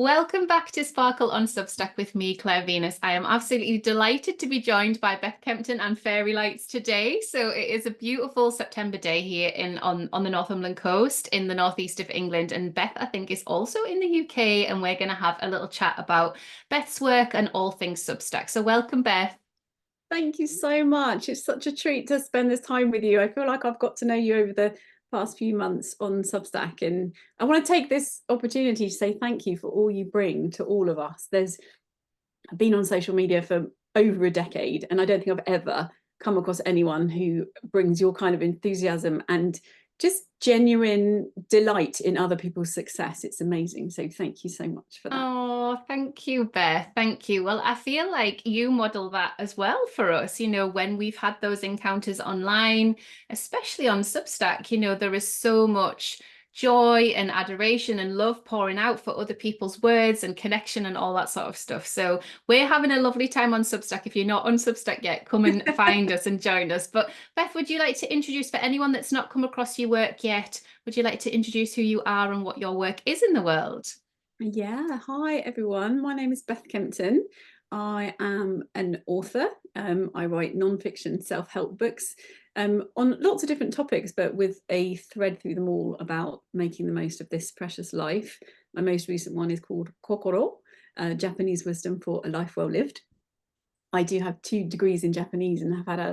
Welcome back to Sparkle on Substack with me, Claire Venus. I am absolutely delighted to be joined by Beth Kempton and Fairy Lights today. So it is a beautiful September day here on the Northumberland Coast in the northeast of England. And Beth, I think, is also in the UK, and we're going to have a little chat about Beth's work and all things Substack. So welcome, Beth. Thank you so much. It's such a treat to spend this time with you. I feel like I've got to know you over the past few months on Substack, and I want to take this opportunity to say thank you for all you bring to all of us. I've been on social media for over a decade, and I don't think I've ever come across anyone who brings your kind of enthusiasm and just genuine delight in other people's success. It's amazing. So thank you so much for that. Oh, thank you, Beth. Thank you. Well, I feel like you model that as well for us. When we've had those encounters online, especially on Substack, there is so much joy and adoration and love pouring out for other people's words and connection and all that sort of stuff. So we're having a lovely time on Substack. If you're not on Substack yet, come and find us and join us. But Beth, would you like to introduce, for anyone that's not come across your work yet, would you like to introduce who you are and what your work is in the world? Yeah, hi everyone. My name is Beth Kempton. I am an author. I write non-fiction self-help books on lots of different topics, but with a thread through them all about making the most of this precious life. My most recent one is called Kokoro, Japanese wisdom for a life well lived. I do have 2 degrees in Japanese and have had a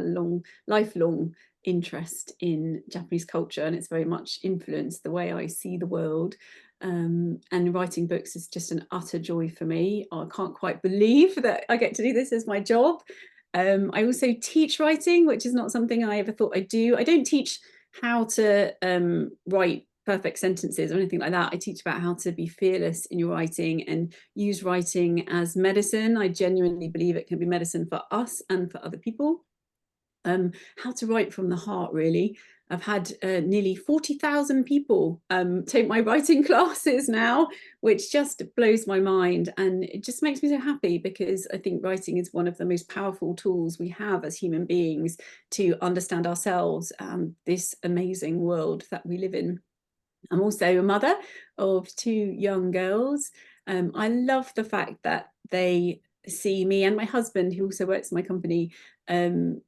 lifelong interest in Japanese culture, and it's very much influenced the way I see the world. And writing books is just an utter joy for me. I can't quite believe that I get to do this as my job. I also teach writing, which is not something I ever thought I'd do. I don't teach how to write perfect sentences or anything like that. I teach about how to be fearless in your writing and use writing as medicine. I genuinely believe it can be medicine for us and for other people. How to write from the heart, really. I've had nearly 40,000 people take my writing classes now, which just blows my mind. And it just makes me so happy, because I think writing is one of the most powerful tools we have as human beings to understand ourselves and this amazing world that we live in. I'm also a mother of 2 young girls. I love the fact that they see me and my husband, who also works in my company, the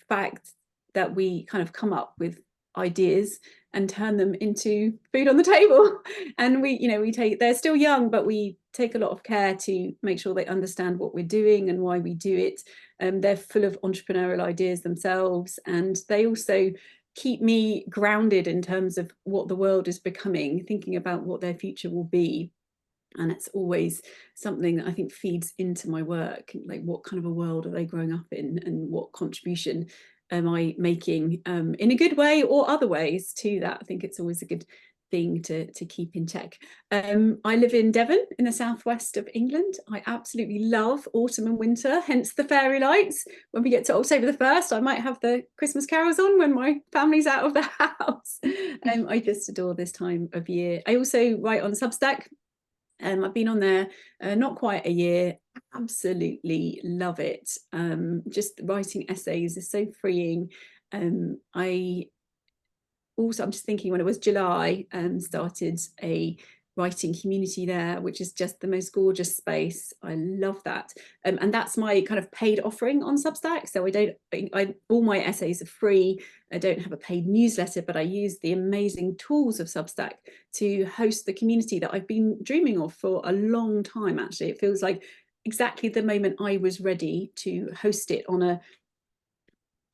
fact that we kind of come up with ideas and turn them into food on the table. And they're still young, but we take a lot of care to make sure they understand what we're doing and why we do it. They're full of entrepreneurial ideas themselves, and they also keep me grounded in terms of what the world is becoming, thinking about what their future will be. And it's always something that I think feeds into my work, like what kind of a world are they growing up in, and what contribution am I making in a good way or other ways to that. I think it's always a good thing to keep in check. I live in Devon in the southwest of England. I absolutely love autumn and winter, hence the fairy lights. When we get to October the 1st, I might have the Christmas carols on when my family's out of the house. I just adore this time of year. I also write on Substack. I've been on there not quite a year. Absolutely love it. Just writing essays is so freeing. I'm just thinking, when it was July, started a writing community there, which is just the most gorgeous space. I love that. And that's my kind of paid offering on Substack. So all my essays are free. I don't have a paid newsletter, but I use the amazing tools of Substack to host the community that I've been dreaming of for a long time. Actually, it feels like exactly the moment I was ready to host it on a,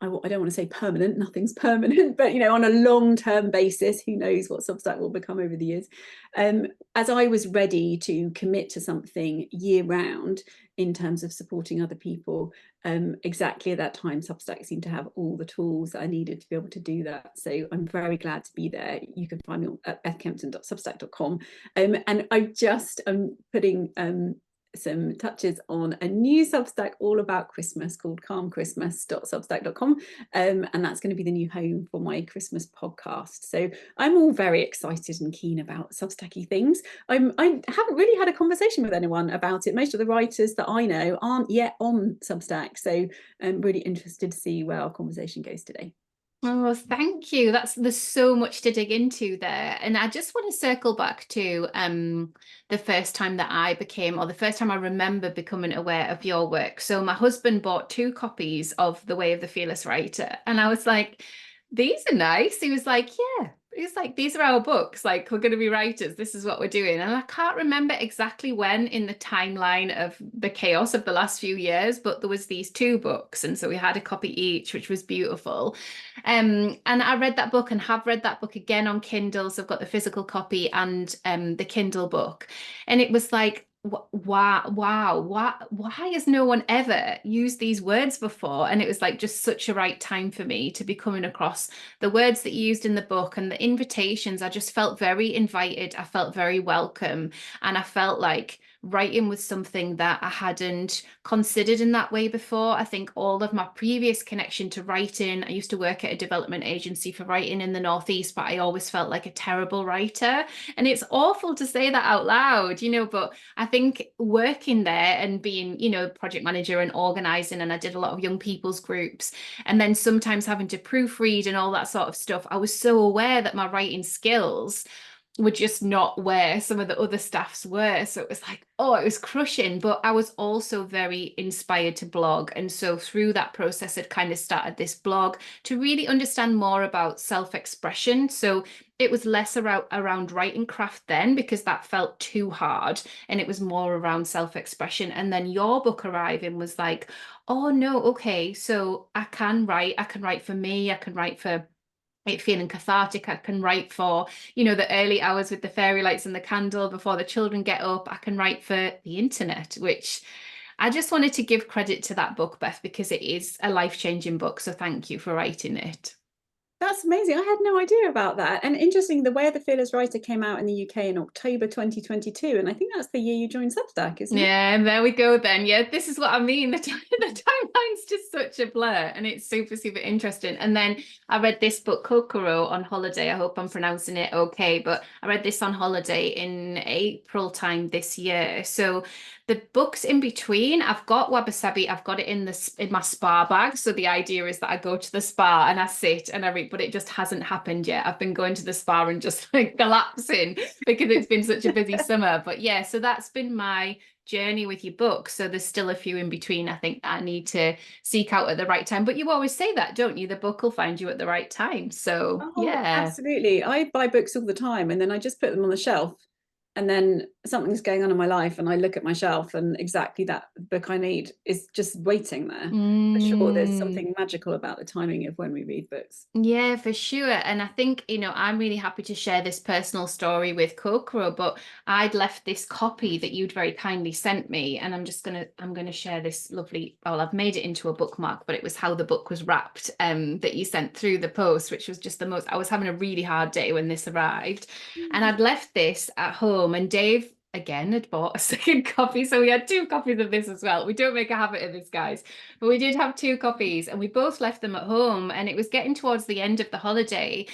I don't want to say permanent, nothing's permanent, but on a long-term basis. Who knows what Substack will become over the years. As I was ready to commit to something year-round in terms of supporting other people, exactly at that time, Substack seemed to have all the tools that I needed to be able to do that. So I'm very glad to be there. You can find me at bethkempton.substack.com. And I'm putting some touches on a new Substack all about Christmas called calmchristmas.substack.com, and that's going to be the new home for my Christmas podcast. So I'm all very excited and keen about Substacky things. I haven't really had a conversation with anyone about it. Most of the writers that I know aren't yet on Substack, so I'm really interested to see where our conversation goes today. Oh, thank you. There's so much to dig into there. And I just want to circle back to the first time that I became, or the first time I remember becoming aware of your work. So my husband bought two copies of The Way of the Fearless Writer, and I was like, these are nice. He was like, yeah. He's like, these are our books. Like, we're going to be writers. This is what we're doing. And I can't remember exactly when in the timeline of the chaos of the last few years, but there was these two books. And so we had a copy each, which was beautiful. And I read that book and have read that book again on Kindle. So I've got the physical copy and the Kindle book. And it was like, wow, why has no one ever used these words before? And it was like just such a right time for me to be coming across the words that you used in the book and the invitations. I just felt very invited. I felt very welcome. And I felt like writing was something that I hadn't considered in that way before. I think all of my previous connection to writing, I used to work at a development agency for writing in the Northeast, but I always felt like a terrible writer. And it's awful to say that out loud, but I think working there and being, project manager and organizing, and I did a lot of young people's groups, and then sometimes having to proofread and all that sort of stuff, I was so aware that my writing skills were just not where some of the other staffs were. So it was like, oh, it was crushing. But I was also very inspired to blog. And so through that process, I'd kind of started this blog to really understand more about self-expression. So it was less around writing craft then, because that felt too hard. And it was more around self-expression. And then your book arriving was like, oh no, okay, so I can write for me, I can write for it feeling cathartic. I can write for, the early hours with the fairy lights and the candle before the children get up. I can write for the internet, which I just wanted to give credit to that book, Beth, because it is a life-changing book. So thank you for writing it. That's amazing. I had no idea about that. And interesting, The Way of the Fearless Writer came out in the UK in October 2022. And I think that's the year you joined Substack, isn't it? Yeah, and there we go then. Yeah, this is what I mean. The timeline's just such a blur and it's super, super interesting. And then I read this book, Kokoro, on holiday. I hope I'm pronouncing it okay, but I read this on holiday in April time this year. So the books in between, I've got Wabi Sabi, I've got it in my spa bag. So the idea is that I go to the spa and I sit and I read, but it just hasn't happened yet. I've been going to the spa and just like collapsing because it's been such a busy summer. But yeah, so that's been my journey with your book. So there's still a few in between, I think, that I need to seek out at the right time. But you always say that, don't you? The book will find you at the right time. So Oh, yeah. absolutely. I buy books all the time and then I just put them on the shelf. And then something's going on in my life and I look at my shelf and exactly that book I need is just waiting there. For sure, there's Mm. something magical about the timing of when we read books. Yeah, for sure. And I think, I'm really happy to share this personal story with Kokoro, but I'd left this copy that you'd very kindly sent me, and I'm gonna share this lovely, well, I've made it into a bookmark, but it was how the book was wrapped, that you sent through the post, which was just I was having a really hard day when this arrived. And I'd left this at home, and Dave again had bought a second copy. So we had two copies of this as well. We don't make a habit of this, guys. But we did have two copies and we both left them at home, and it was getting towards the end of the holiday.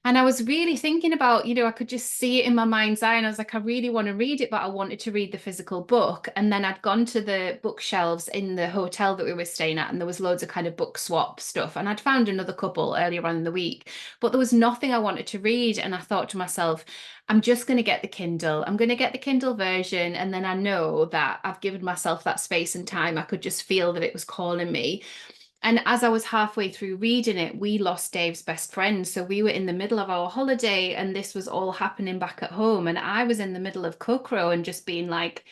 And I was really thinking about, I could just see it in my mind's eye. And I was like, I really want to read it, but I wanted to read the physical book. And then I'd gone to the bookshelves in the hotel that we were staying at, and there was loads of kind of book swap stuff. And I'd found another couple earlier on in the week, but there was nothing I wanted to read. And I thought to myself, I'm just going to get the Kindle. I'm going to get the Kindle version. And then I know that I've given myself that space and time. I could just feel that it was calling me. And as I was halfway through reading it, we lost Dave's best friend. So we were in the middle of our holiday and this was all happening back at home. And I was in the middle of Kokoro and just being like,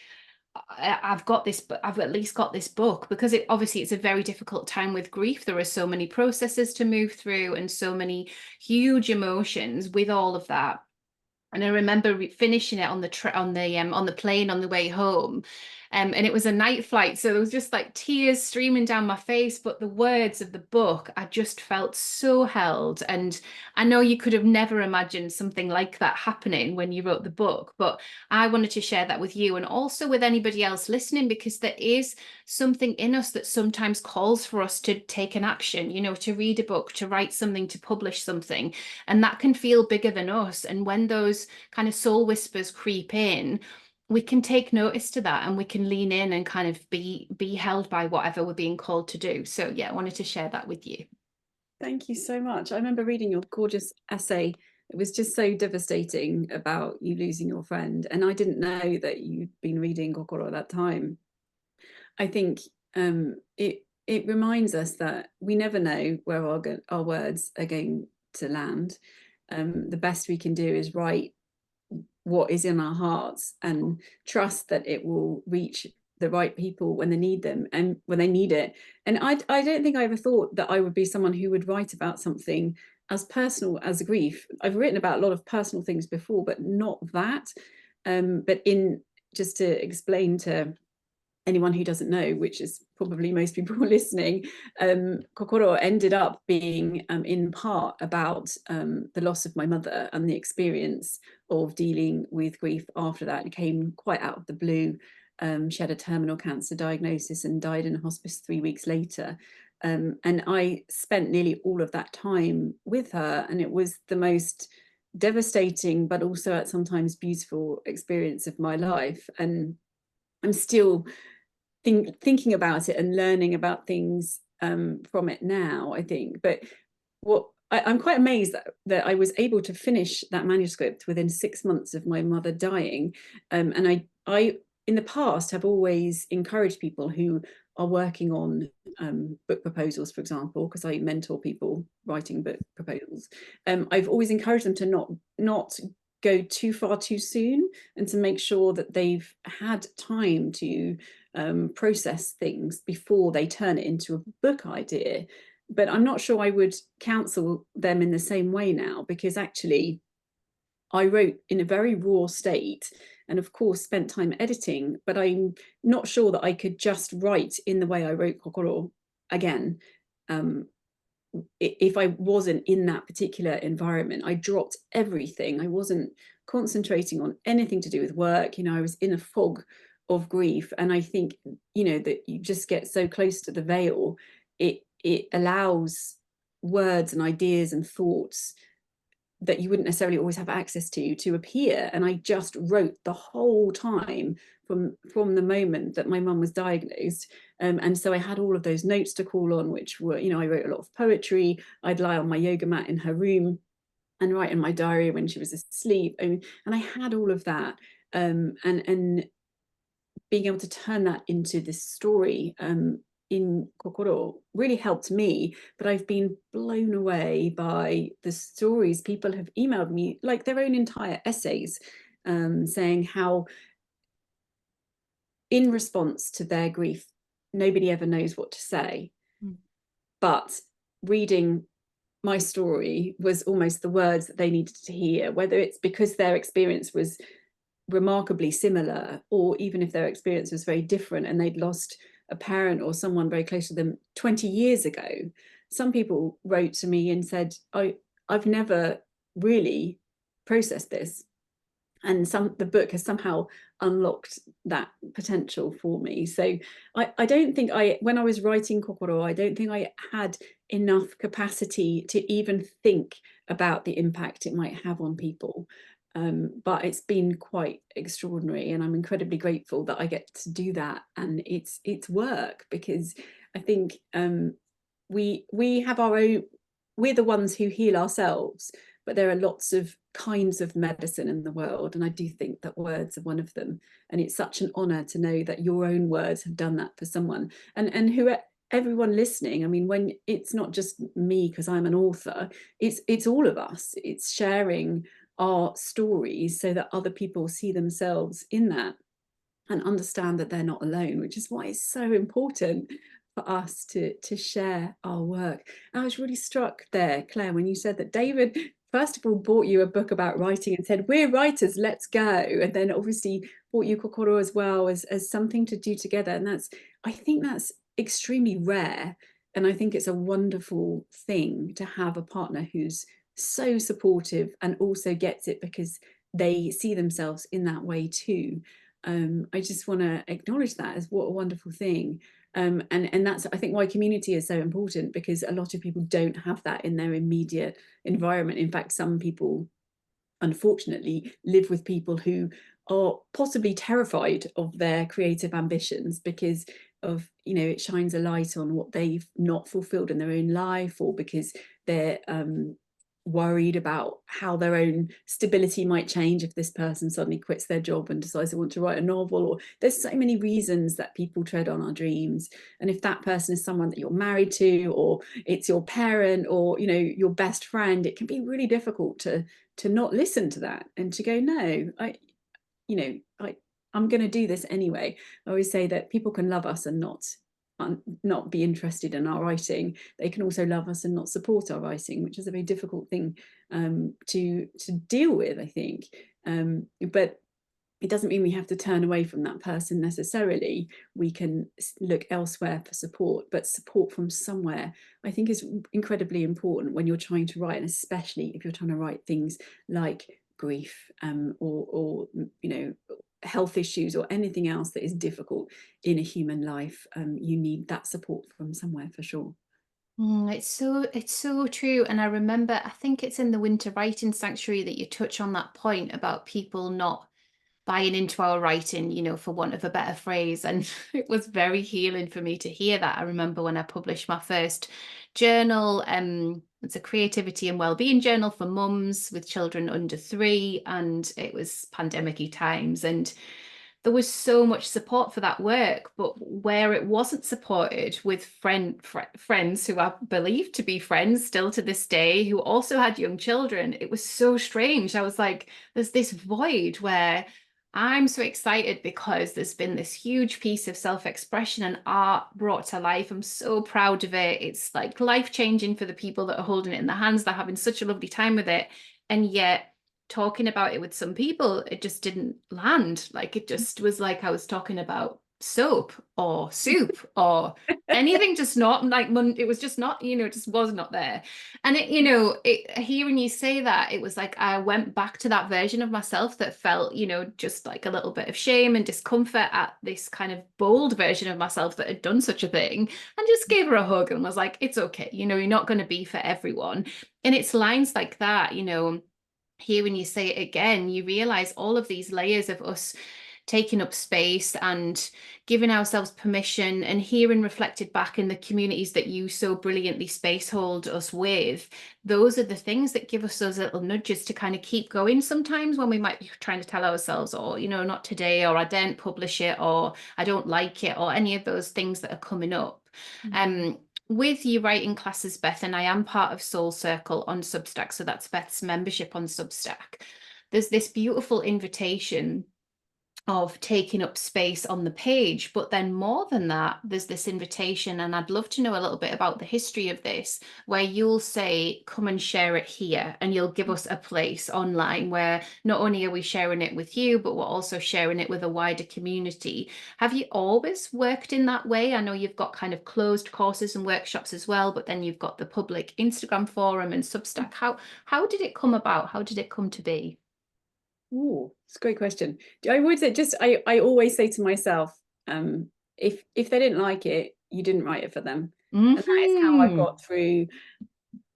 I've got this, but I've at least got this book, because obviously it's a very difficult time with grief. There are so many processes to move through and so many huge emotions with all of that. And I remember finishing it on the plane on the way home. And it was a night flight, so there was just like tears streaming down my face. But the words of the book, I just felt so held. And I know you could have never imagined something like that happening when you wrote the book, but I wanted to share that with you and also with anybody else listening, because there is something in us that sometimes calls for us to take an action, to read a book, to write something, to publish something. And that can feel bigger than us. And when those kind of soul whispers creep in, we can take notice to that and we can lean in and kind of be held by whatever we're being called to do. So yeah, I wanted to share that with you. Thank you so much. I remember reading your gorgeous essay. It was just so devastating about you losing your friend. And I didn't know that you'd been reading Kokoro at that time. I think it reminds us that we never know where our words are going to land. The best we can do is write what is in our hearts and trust that it will reach the right people when they need them and when they need it. And I don't think I ever thought that I would be someone who would write about something as personal as grief. I've written about a lot of personal things before, but not that. But in just to explain to anyone who doesn't know, which is probably most people listening, Kokoro ended up being in part about the loss of my mother and the experience of dealing with grief after that. It came quite out of the blue. She had a terminal cancer diagnosis and died in hospice 3 weeks later. And I spent nearly all of that time with her, and it was the most devastating, but also at sometimes beautiful experience of my life. And I'm still thinking about it and learning about things from it now, I think. But what I'm quite amazed that I was able to finish that manuscript within 6 months of my mother dying. And I, in the past, have always encouraged people who are working on book proposals, for example, because I mentor people writing book proposals. I've always encouraged them to not go too far too soon, and to make sure that they've had time to process things before they turn it into a book idea. But I'm not sure I would counsel them in the same way now, because actually I wrote in a very raw state and of course spent time editing, but I'm not sure that I could just write in the way I wrote Kokoro again. If I wasn't in that particular environment, I dropped everything. I wasn't concentrating on anything to do with work. I was in a fog of grief. And I think, that you just get so close to the veil, it allows words and ideas and thoughts that you wouldn't necessarily always have access to appear. And I just wrote the whole time from the moment that my mum was diagnosed. And so I had all of those notes to call on, which were, I wrote a lot of poetry. I'd lie on my yoga mat in her room and write in my diary when she was asleep. And I had all of that. And being able to turn that into this story in Kokoro really helped me. But I've been blown away by the stories people have emailed me, like their own entire essays, saying how in response to their grief, nobody ever knows what to say. But reading my story was almost the words that they needed to hear, whether it's because their experience was remarkably similar, or even if their experience was very different and they'd lost a parent or someone very close to them 20 years ago. Some people wrote to me and said, I've never really processed this, and the book has somehow unlocked that potential for me. So I don't think when I was writing Kokoro, I don't think I had enough capacity to even think about the impact it might have on people. But it's been quite extraordinary, and I'm incredibly grateful that I get to do that. And it's work, because I think we have our own, we're the ones who heal ourselves, but there are lots of kinds of medicine in the world, and I do think that words are one of them. And it's such an honor to know that your own words have done that for someone. And everyone listening, I mean, when it's not just me because I'm an author, it's all of us. It's sharing our stories so that other people see themselves in that and understand that they're not alone, which is why it's so important for us to share our work. And I was really struck there, Claire, when you said that David first of all bought you a book about writing and said, we're writers, let's go. And then obviously bought you Kokoro as well, as something to do together. And I think that's extremely rare. And I think it's a wonderful thing to have a partner who's so supportive and also gets it because they see themselves in that way too. I just want to acknowledge that as what a wonderful thing. And that's, I think, why community is so important, because a lot of people don't have that in their immediate environment. In fact, some people unfortunately live with people who are possibly terrified of their creative ambitions, because it shines a light on what they've not fulfilled in their own life, or because they're worried about how their own stability might change if this person suddenly quits their job and decides they want to write a novel. Or there's so many reasons that people tread on our dreams, and if that person is someone that you're married to, or it's your parent, or your best friend, it can be really difficult to not listen to that and to go, no, I'm going to do this anyway. I always say that people can love us and not be interested in our writing. They can also love us and not support our writing, which is a very difficult thing to deal with, I think. But it doesn't mean we have to turn away from that person necessarily. We can look elsewhere for support, but support from somewhere, I think, is incredibly important when you're trying to write, and especially if you're trying to write things like grief, or health issues, or anything else that is difficult in a human life. You need that support from somewhere, for sure. It's so true. And I remember, I think it's in the Winter Writing Sanctuary that you touch on that point about people not buying into our writing, for want of a better phrase. And it was very healing for me to hear that. I remember when I published my first journal, it's a creativity and wellbeing journal for mums with children under 3, and it was pandemic-y times, and there was so much support for that work. But where it wasn't supported, with friends who I believe to be friends still to this day, who also had young children, it was so strange. I was like, there's this void where I'm so excited because there's been this huge piece of self-expression and art brought to life. I'm so proud of it. It's like life-changing for the people that are holding it in their hands. They're having such a lovely time with it. And yet, talking about it with some people, it just didn't land. Like, it just was like I was talking about soap or soup or anything, just not like, it was just not, it just was not there. And hearing you say that, it was like I went back to that version of myself that felt, just like a little bit of shame and discomfort at this kind of bold version of myself that had done such a thing, and just gave her a hug and was like, it's okay, you're not going to be for everyone. And it's lines like that, hearing you say it again, you realize all of these layers of us taking up space and giving ourselves permission, and hearing reflected back in the communities that you so brilliantly space hold us with. Those are the things that give us those little nudges to kind of keep going sometimes when we might be trying to tell ourselves, or, not today, or I didn't publish it, or I don't like it, or any of those things that are coming up. With you writing classes, Beth, and I am part of Soul Circle on Substack, so that's Beth's membership on Substack. There's this beautiful invitation of taking up space on the page, but then more than that, there's this invitation, and I'd love to know a little bit about the history of this, where you'll say, come and share it here, and you'll give us a place online where not only are we sharing it with you, but we're also sharing it with a wider community. Have you always worked in that way? I know you've got kind of closed courses and workshops as well, but then you've got the public Instagram forum and Substack. How did it come about? How did it come to be? Oh, it's a great question. I would say, I always say to myself, if they didn't like it, you didn't write it for them. And that is how I got through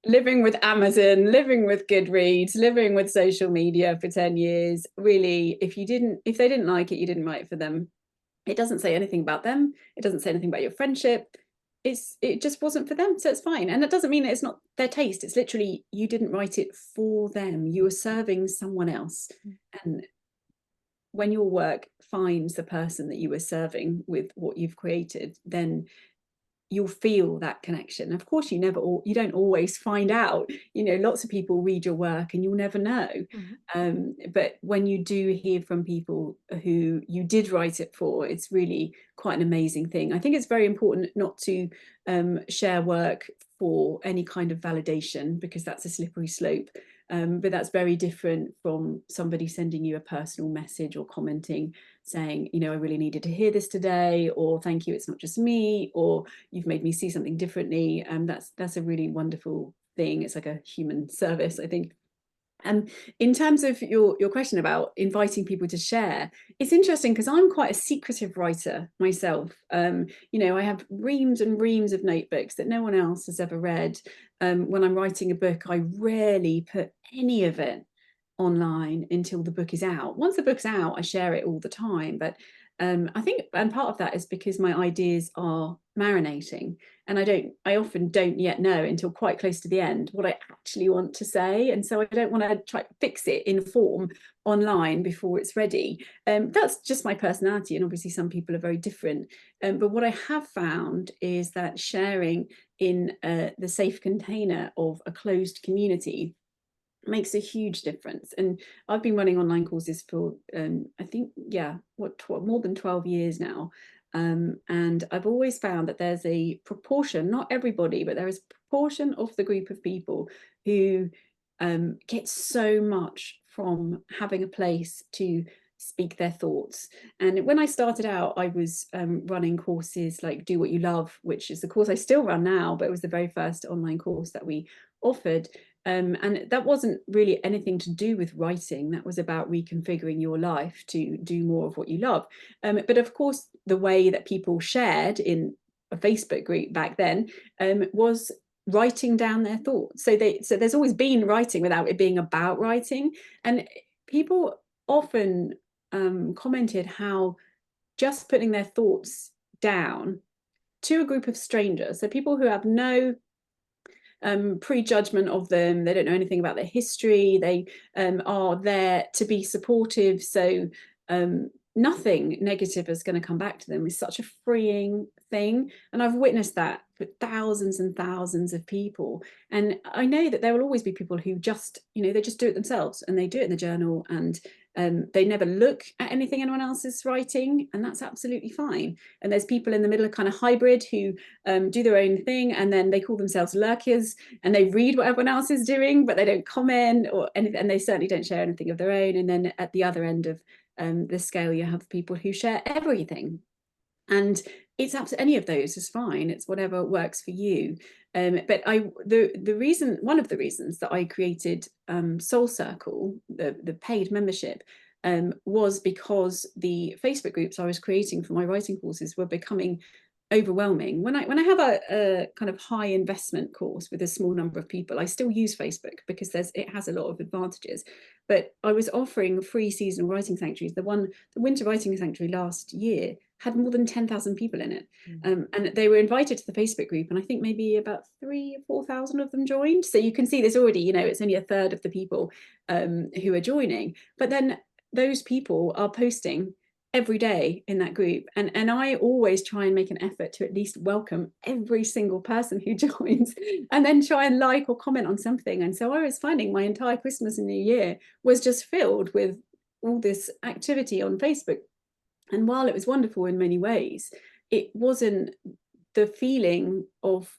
living with Amazon, living with Goodreads, living with social media for 10 years. Really, if they didn't like it, you didn't write it for them. It doesn't say anything about them. It doesn't say anything about your friendship. It just wasn't for them, so it's fine. And that doesn't mean that it's not their taste. It's literally, you didn't write it for them. You were serving someone else. And when your work finds the person that you were serving with what you've created, then you'll feel that connection. Of course, you don't always find out. Lots of people read your work and you'll never know. But when you do hear from people who you did write it for, it's really quite an amazing thing. I think it's very important not to share work for any kind of validation, because that's a slippery slope. But that's very different from somebody sending you a personal message or commenting saying, I really needed to hear this today, or thank you, it's not just me, or you've made me see something differently. That's a really wonderful thing. It's like a human service, I think. In terms of your question about inviting people to share, it's interesting because I'm quite a secretive writer myself. I have reams and reams of notebooks that no one else has ever read. When I'm writing a book, I rarely put any of it online until the book is out. Once the book's out, I share it all the time. But I think, and part of that is because my ideas are marinating, and I often don't yet know until quite close to the end what I actually want to say. And so I don't want to try to fix it in form online before it's ready. That's just my personality. And obviously some people are very different. But what I have found is that sharing in the safe container of a closed community makes a huge difference. And I've been running online courses for I think, yeah, more than 12 years now. And I've always found that there's a proportion, not everybody, but there is a proportion of the group of people who get so much from having a place to speak their thoughts. And when I started out, I was running courses like Do What You Love, which is the course I still run now, but it was the very first online course that we offered. And that wasn't really anything to do with writing. That was about reconfiguring your life to do more of what you love. But of course, the way that people shared in a Facebook group back then was writing down their thoughts. So there's always been writing without it being about writing. And people often commented how just putting their thoughts down to a group of strangers, so people who have no prejudgment of them, they don't know anything about their history, they are there to be supportive, so nothing negative is going to come back to them. It's such a freeing thing, and I've witnessed that for thousands and thousands of people. And I know that there will always be people who just, they just do it themselves, and they do it in the journal, and they never look at anything anyone else is writing, and that's absolutely fine. And there's people in the middle, kind of hybrid, who do their own thing, and then they call themselves lurkers, and they read what everyone else is doing, but they don't comment or anything, and they certainly don't share anything of their own. And then at the other end of the scale, you have people who share everything. And it's absolutely, any of those is fine. It's whatever works for you. But one of the reasons that I created Soul Circle, the paid membership, was because the Facebook groups I was creating for my writing courses were becoming overwhelming. When I have a kind of high investment course with a small number of people, I still use Facebook because it has a lot of advantages. But I was offering free seasonal writing sanctuaries. The Winter Writing Sanctuary last year had more than 10,000 people in it. And they were invited to the Facebook group, and I think maybe about 3,000 or 4,000 of them joined. So you can see there's already, it's only a third of the people who are joining. But then those people are posting every day in that group, and I always try and make an effort to at least welcome every single person who joins, and then try and like or comment on something. And so I was finding my entire Christmas and New Year was just filled with all this activity on Facebook. And while it was wonderful in many ways, it wasn't the feeling of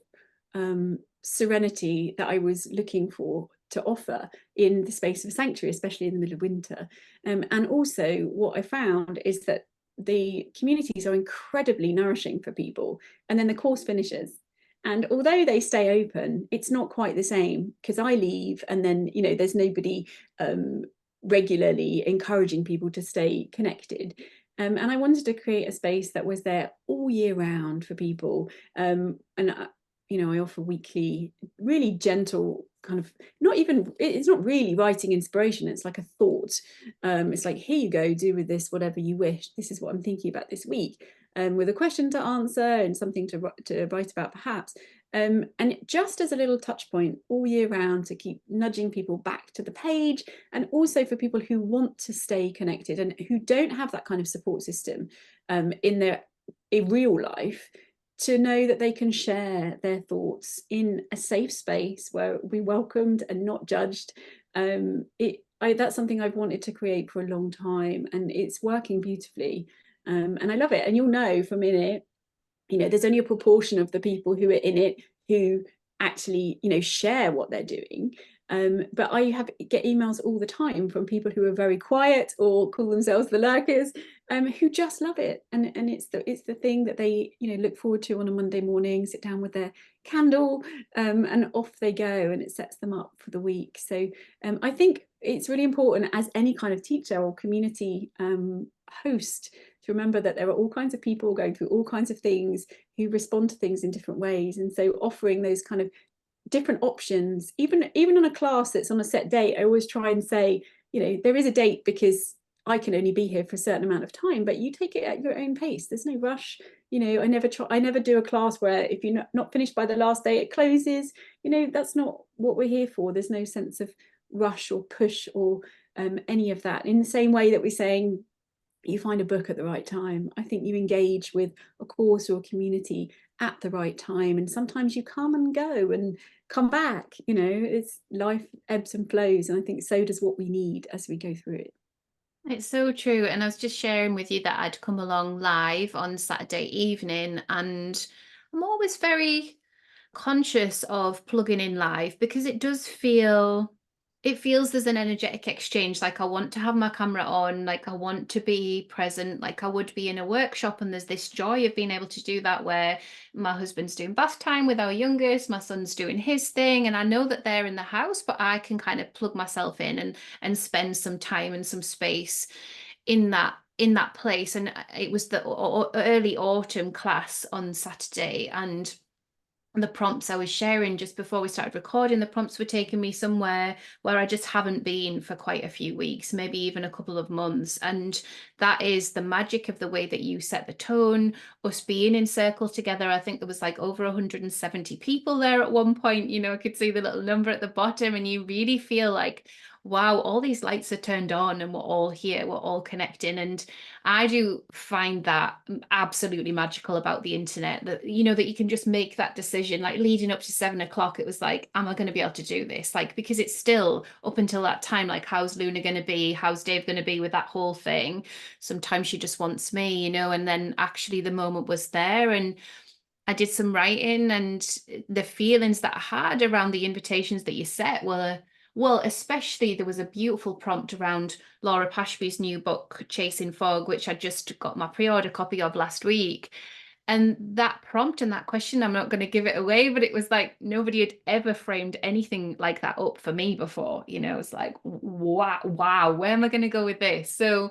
serenity that I was looking for to offer in the space of a sanctuary, especially in the middle of winter. And also what I found is that the communities are incredibly nourishing for people. And then the course finishes. And although they stay open, it's not quite the same, because I leave and then, there's nobody regularly encouraging people to stay connected. And I wanted to create a space that was there all year round for people. And I offer weekly, really gentle kind of, it's not really writing inspiration. It's like a thought. It's like, here you go, do with this whatever you wish. This is what I'm thinking about this week, with a question to answer and something to write about perhaps. And just as a little touch point all year round to keep nudging people back to the page, and also for people who want to stay connected and who don't have that kind of support system in real life, to know that they can share their thoughts in a safe space where we're welcomed and not judged. That's something I've wanted to create for a long time, and it's working beautifully. And I love it. And you'll know from in it, there's only a proportion of the people who are in it who actually, share what they're doing. But I get emails all the time from people who are very quiet or call themselves the lurkers, who just love it. And it's the thing that they, look forward to on a Monday morning, sit down with their candle, and off they go, and it sets them up for the week. So I think it's really important, as any kind of teacher or community host, to remember that there are all kinds of people going through all kinds of things, who respond to things in different ways. And so offering those kind of different options, even on a class that's on a set date, I always try and say, there is a date because I can only be here for a certain amount of time, but you take it at your own pace. There's no rush. I never do a class where if you're not finished by the last day, it closes. That's not what we're here for. There's no sense of rush or push or any of that. In the same way that we're saying you find a book at the right time, I think you engage with a course or a community at the right time. And sometimes you come and go and come back. It's life ebbs and flows. And I think so does what we need as we go through it. It's so true. And I was just sharing with you that I'd come along live on Saturday evening, and I'm always very conscious of plugging in live because it feels there's an energetic exchange. Like I want to have my camera on, like I want to be present, like I would be in a workshop. And there's this joy of being able to do that where my husband's doing bath time with our youngest, my son's doing his thing, and I know that they're in the house, but I can kind of plug myself in and spend some time and some space in that place. And it was the early autumn class on Saturday, and the prompts I was sharing just before we started recording, the prompts were taking me somewhere where I just haven't been for quite a few weeks, maybe even a couple of months. And that is the magic of the way that you set the tone, us being in circle together. I think there was like over 170 people there at one point. I could see the little number at the bottom, and you really feel like, wow, all these lights are turned on and we're all here, we're all connecting. And I do find that absolutely magical about the internet, that that you can just make that decision. Like leading up to 7 o'clock, it was like, am I going to be able to do this? Like, because it's still up until that time, like, how's Luna going to be? How's Dave going to be with that whole thing? Sometimes she just wants me, and then actually the moment was there, and I did some writing, and the feelings that I had around the invitations that you set were, well, especially there was a beautiful prompt around Laura Pashby's new book, Chasing Fog, which I just got my pre-order copy of last week. And that prompt and that question, I'm not going to give it away, but it was like nobody had ever framed anything like that up for me before. It's like, wow, where am I going to go with this? So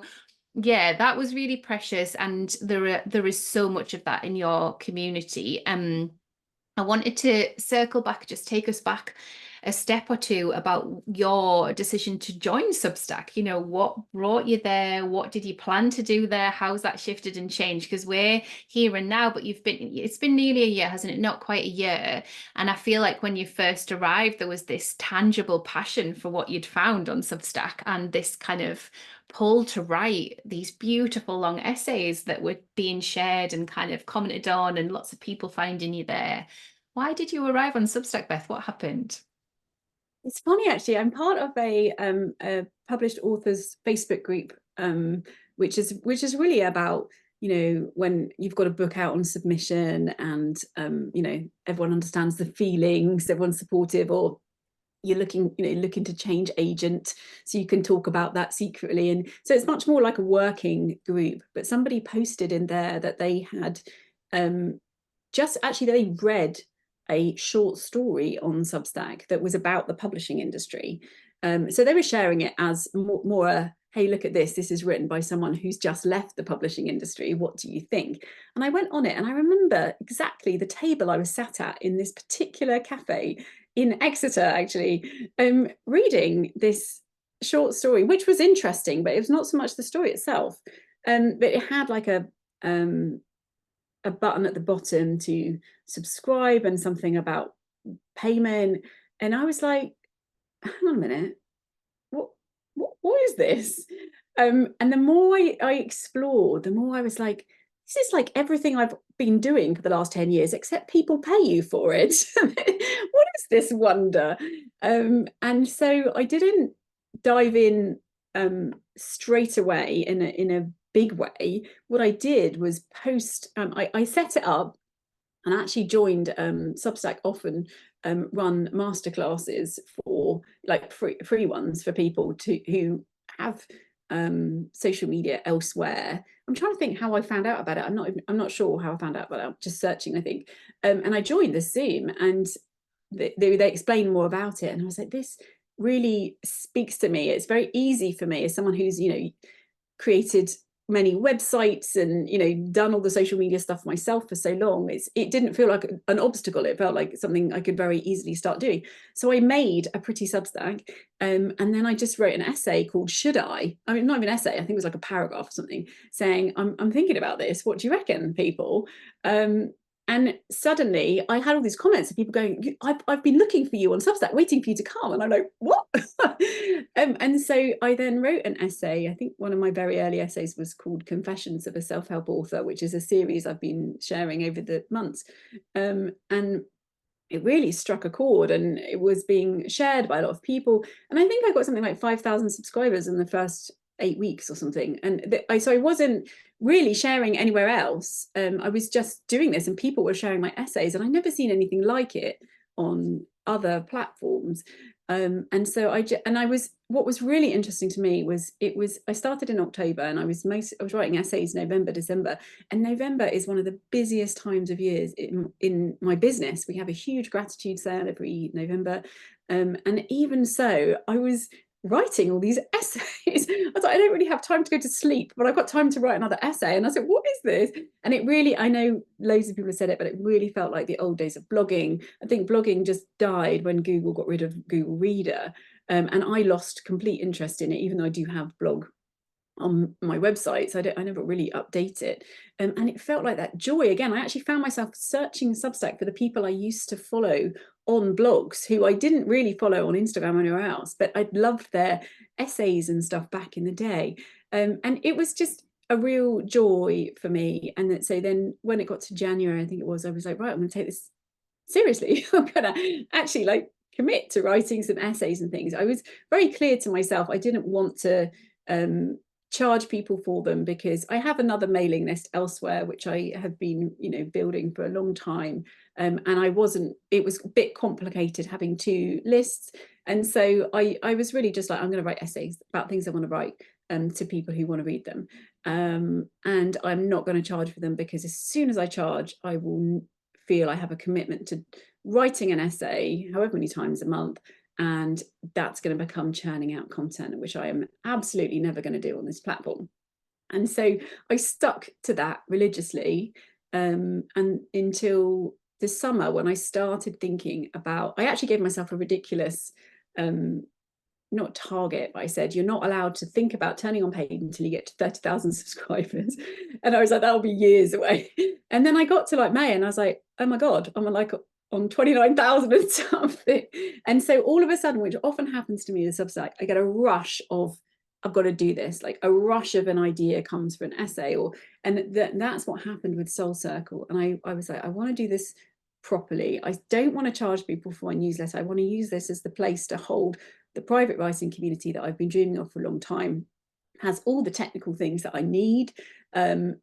yeah, that was really precious, and there is so much of that in your community. I wanted to circle back, just take us back a step or two about your decision to join Substack. What brought you there? What did you plan to do there? How's that shifted and changed? Because we're here and now, but it's been nearly a year, hasn't it? Not quite a year. And I feel like when you first arrived, there was this tangible passion for what you'd found on Substack, and this kind of pull to write these beautiful long essays that were being shared and kind of commented on, and lots of people finding you there. Why did you arrive on Substack, Beth? What happened? It's funny, actually. I'm part of a published authors Facebook group, which is really about when you've got a book out on submission, and everyone understands the feelings, everyone's supportive, or you're looking to change agent, so you can talk about that secretly. And so it's much more like a working group. But somebody posted in there that they had they read a short story on Substack that was about the publishing industry. So they were sharing it as more a, hey, look at this. This is written by someone who's just left the publishing industry. What do you think? And I went on it, and I remember exactly the table I was sat at in this particular cafe in Exeter, actually, reading this short story, which was interesting, but it was not so much the story itself. But it had like a button at the bottom to subscribe and something about payment. And I was like, hang on a minute, what is this? And the more I explored, the more I was like, this is like everything I've been doing for the last 10 years, except people pay you for it. What is this wonder? And so I didn't dive in straight away in a big way. What I did was post, I set it up and actually joined Substack often run masterclasses for like free ones for people who have social media elsewhere. I'm trying to think how I found out about it. I'm not sure how I found out about it. I'm just searching, I think. And I joined the Zoom, and they explained more about it. And I was like, this really speaks to me. It's very easy for me as someone who's created many websites and, you know, done all the social media stuff myself for so long, it didn't feel like an obstacle. It felt like something I could very easily start doing. So I made a pretty Substack, and then I just wrote an essay called "Should I?" I mean, not even an essay. I think it was like a paragraph or something, saying, "I'm thinking about this. What do you reckon, people?" And suddenly I had all these comments of people going, I've been looking for you on Substack, waiting for you to come. And I'm like, what? And so I then wrote an essay. I think one of my very early essays was called Confessions of a Self-Help Author, which is a series I've been sharing over the months. And it really struck a chord, and it was being shared by a lot of people. And I think I got something like 5,000 subscribers in the first 8 weeks or something. And so I wasn't really sharing anywhere else. I was just doing this, and people were sharing my essays, and I'd never seen anything like it on other platforms. And so what was really interesting to me was I started in October, and I was writing essays November, December, and November is one of the busiest times of years in my business. We have a huge gratitude sale every November. And even so, I was writing all these essays. I was like, I don't really have time to go to sleep, but I've got time to write another essay. And I said, what is this? And it really, I know loads of people have said it, but it really felt like the old days of blogging. I think blogging just died when Google got rid of Google Reader. And I lost complete interest in it, even though I do have blog on my website, so I never really update it. And it felt like that joy again. I actually found myself searching Substack for the people I used to follow on blogs, who I didn't really follow on Instagram or anywhere else, but I loved their essays and stuff back in the day. And it was just a real joy for me. And so then when it got to January, I think it was, I was like, right, I'm going to take this seriously. I'm going to actually like commit to writing some essays and things. I was very clear to myself I didn't want to charge people for them, because I have another mailing list elsewhere which I have been, you know, building for a long time, and it was a bit complicated having two lists. And so I was really just like, I'm going to write essays about things I want to write to people who want to read them, and I'm not going to charge for them, because as soon as I charge, I will feel I have a commitment to writing an essay however many times a month, and that's going to become churning out content, which I am absolutely never going to do on this platform. And so I stuck to that religiously, and until this summer, when I started thinking about, I actually gave myself a ridiculous not target, but I said, you're not allowed to think about turning on paid until you get to 30,000 subscribers. And I was like, that'll be years away. And then I got to like May, and I was like, oh my God, I'm like on 29,000 and something. And so all of a sudden, which often happens to me with Substack, I get a rush of, I've got to do this, like a rush of an idea comes for an essay, and that's what happened with Soul Circle. And I was like, I want to do this properly. I don't want to charge people for my newsletter. I want to use this as the place to hold the private writing community that I've been dreaming of for a long time, has all the technical things that I need. And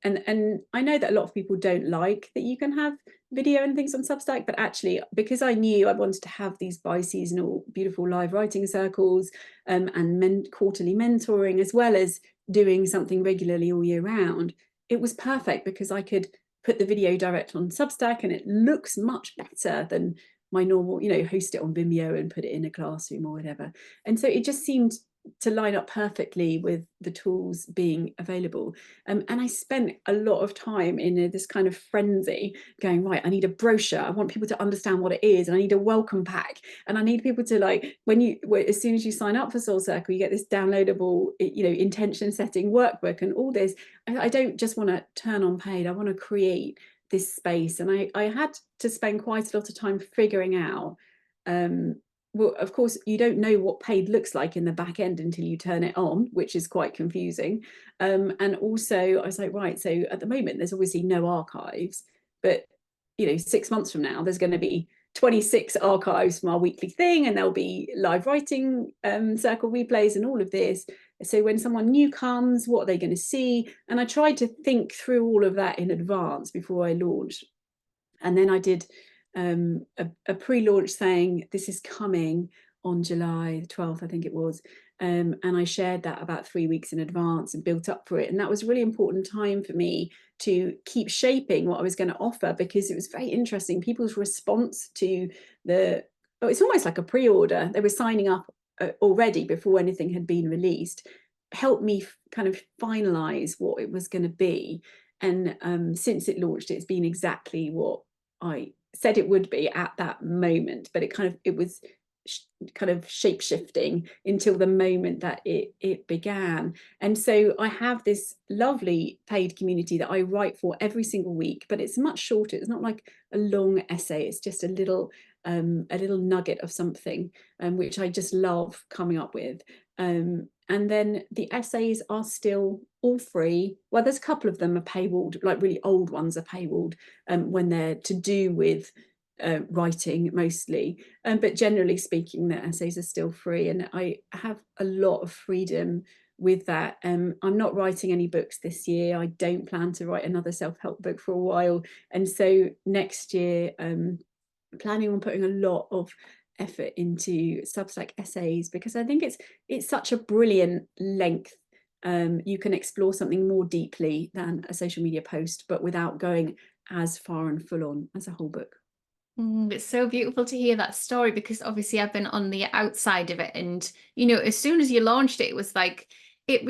I know that a lot of people don't like that you can have video and things on Substack, but actually, because I knew I wanted to have these bi-seasonal beautiful live writing circles, and quarterly mentoring, as well as doing something regularly all year round, it was perfect, because I could put the video direct on Substack, and it looks much better than my normal, you know, host it on Vimeo and put it in a classroom or whatever. And so it just seemed to line up perfectly with the tools being available. And I spent a lot of time in this kind of frenzy going, right, I need a brochure. I want people to understand what it is. And I need a welcome pack. And I need people to like, as soon as you sign up for Soul Circle, you get this downloadable, you know, intention setting workbook and all this. I don't just want to turn on paid. I want to create this space. And I had to spend quite a lot of time figuring out, well, of course, you don't know what paid looks like in the back end until you turn it on, which is quite confusing. And also, I was like, right, so at the moment, there's obviously no archives, but you know, 6 months from now, there's going to be 26 archives from our weekly thing, and there'll be live writing circle replays and all of this. So when someone new comes, what are they going to see? And I tried to think through all of that in advance before I launched. And then I did a pre-launch saying this is coming on July the 12th, I think it was. And I shared that about 3 weeks in advance and built up for it. And that was a really important time for me to keep shaping what I was going to offer, because it was very interesting. People's response to it's almost like a pre-order. They were signing up already before anything had been released. helped me kind of finalize what it was going to be. And since it launched, it's been exactly what I said it would be at that moment, but it was kind of shape shifting until the moment that it began. And so I have this lovely paid community that I write for every single week, but it's much shorter. It's not like a long essay. It's just a little nugget of something, which I just love coming up with. And then the essays are still all free. Well, there's a couple of them are paywalled, like really old ones are paywalled when they're to do with writing mostly. But generally speaking, the essays are still free. And I have a lot of freedom with that. I'm not writing any books this year. I don't plan to write another self-help book for a while. And so next year, planning on putting a lot of effort into Substack essays, because I think it's such a brilliant length. You can explore something more deeply than a social media post, but without going as far and full on as a whole book. It's so beautiful to hear that story, because obviously I've been on the outside of it, and you know, as soon as you launched it, it was like it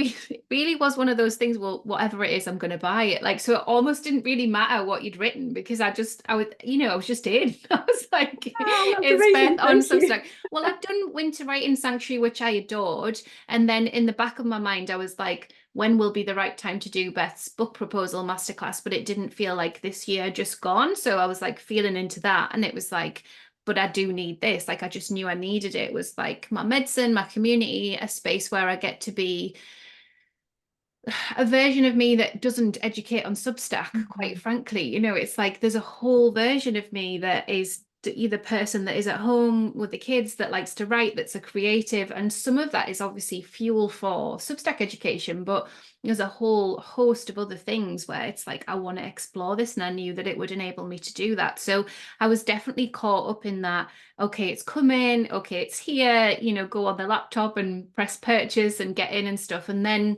really was one of those things. Well, whatever it is, I'm going to buy it. Like, so it almost didn't really matter what you'd written, because I was, you know, I was just in. I was like, Oh, that's it's Beth amazing. on Thank you. Substack. Well, I've done Winter Writing Sanctuary, which I adored, and then in the back of my mind, I was like, when will be the right time to do Beth's book proposal masterclass? But it didn't feel like this year just gone. So I was like feeling into that. And it was like, but I do need this. Like, I just knew I needed it. It was like my medicine, my community, a space where I get to be a version of me that doesn't educate on Substack, quite frankly. You know, it's like there's a whole version of me that is the person that is at home with the kids, that likes to write, that's a creative. And some of that is obviously fuel for Substack education, but there's a whole host of other things where it's like, I want to explore this. And I knew that it would enable me to do that. So I was definitely caught up in that. Okay, it's coming. Okay, it's here. You know, go on the laptop and press purchase and get in and stuff. And then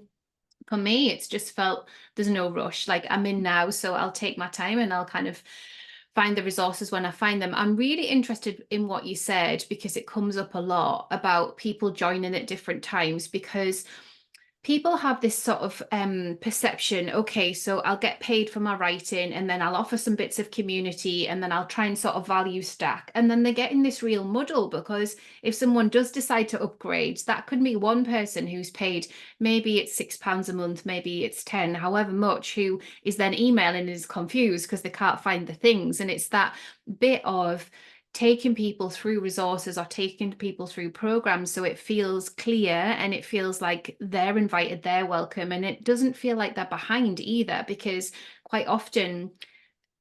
for me, it's just felt there's no rush. Like, I'm in now, so I'll take my time and I'll kind of find the resources when I find them. I'm really interested in what you said, because it comes up a lot about people joining at different times, because people have this sort of perception, okay, so I'll get paid for my writing, and then I'll offer some bits of community, and then I'll try and sort of value stack. And then they get in this real muddle, because if someone does decide to upgrade, that could be one person who's paid, maybe it's £6 a month, maybe it's 10, however much, who is then emailing and is confused because they can't find the things. And it's that bit of taking people through resources or taking people through programs so it feels clear and it feels like they're invited, they're welcome, and it doesn't feel like they're behind either, because quite often,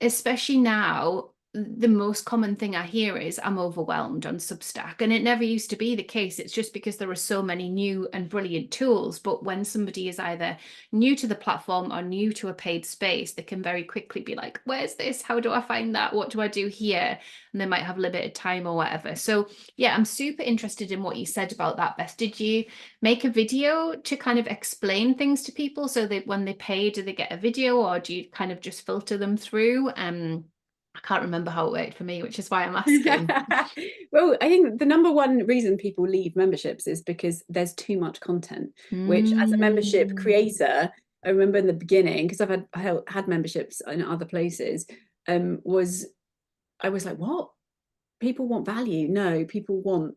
especially now, the most common thing I hear is I'm overwhelmed on Substack. And it never used to be the case. It's just because there are so many new and brilliant tools. But when somebody is either new to the platform or new to a paid space, they can very quickly be like, where's this? How do I find that? What do I do here? And they might have limited time or whatever. So yeah, I'm super interested in what you said about that, Beth. Did you make a video to kind of explain things to people so that when they pay, do they get a video, or do you kind of just filter them through? I can't remember how it worked for me, which is why I'm asking. Well, I think the number one reason people leave memberships is because there's too much content, which as a membership Mm. creator, I remember in the beginning, because I've had memberships in other places, was I was like, what? People want value. No, people want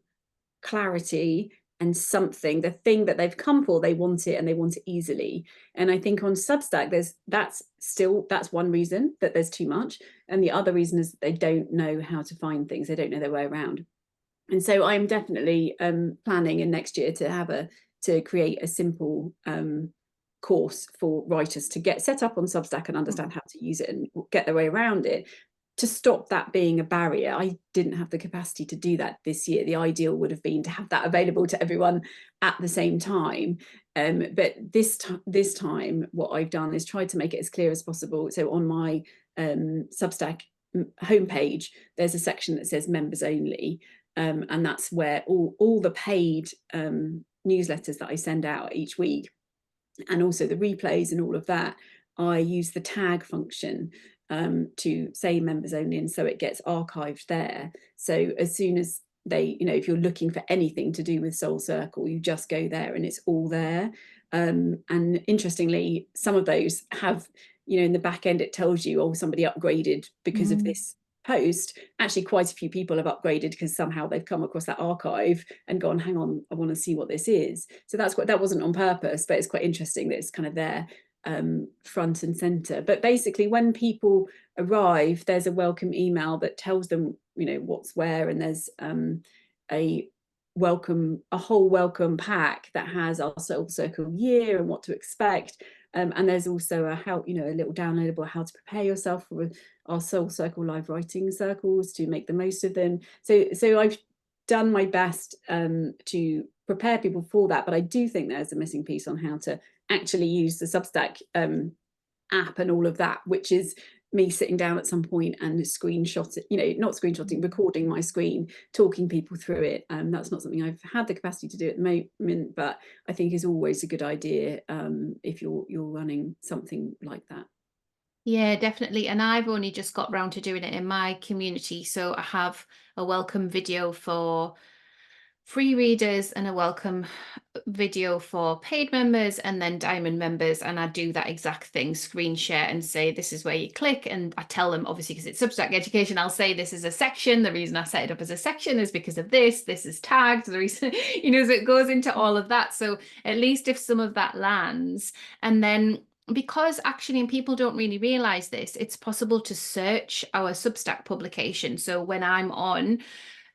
clarity and something, the thing that they've come for, they want it, and they want it easily. And I think on Substack, that's one reason that there's too much. And the other reason is that they don't know how to find things. They don't know their way around. And so I'm definitely planning in next year to create a simple course for writers to get set up on Substack and understand how to use it and get their way around it, to stop that being a barrier. I didn't have the capacity to do that this year. The ideal would have been to have that available to everyone at the same time. But this time, what I've done is tried to make it as clear as possible. So on my Substack homepage, there's a section that says members only. And that's where all the paid newsletters that I send out each week, and also the replays and all of that, I use the tag function to say members only, and so it gets archived there. So as soon as they, if you're looking for anything to do with Soul Circle, you just go there and it's all there. And interestingly, some of those have, in the back end, it tells you, oh, somebody upgraded because of this post. Actually, quite a few people have upgraded because somehow they've come across that archive and gone, hang on, I want to see what this is. So that wasn't on purpose, but it's quite interesting that it's kind of there, front and center. But basically, when people arrive, there's a welcome email that tells them, what's where, and there's a whole welcome pack that has our Soul Circle year and what to expect. And there's also a little downloadable how to prepare yourself for our Soul Circle live writing circles to make the most of them. So I've done my best to prepare people for that, but I do think there's a missing piece on how to actually use the Substack app and all of that, which is me sitting down at some point and screenshot it, not screenshotting, recording my screen, talking people through it. That's not something I've had the capacity to do at the moment, but I think is always a good idea if you're running something like that. Yeah, definitely. And I've only just got round to doing it in my community. So I have a welcome video for free readers and a welcome video for paid members and then diamond members. And I do that exact thing, screen share and say, this is where you click. And I tell them, obviously, because it's Substack education, I'll say this is a section. The reason I set it up as a section is because of this. This is tagged. The reason, so it goes into all of that. So at least if some of that lands, and then because actually, and people don't really realize this, it's possible to search our Substack publication. So when I'm on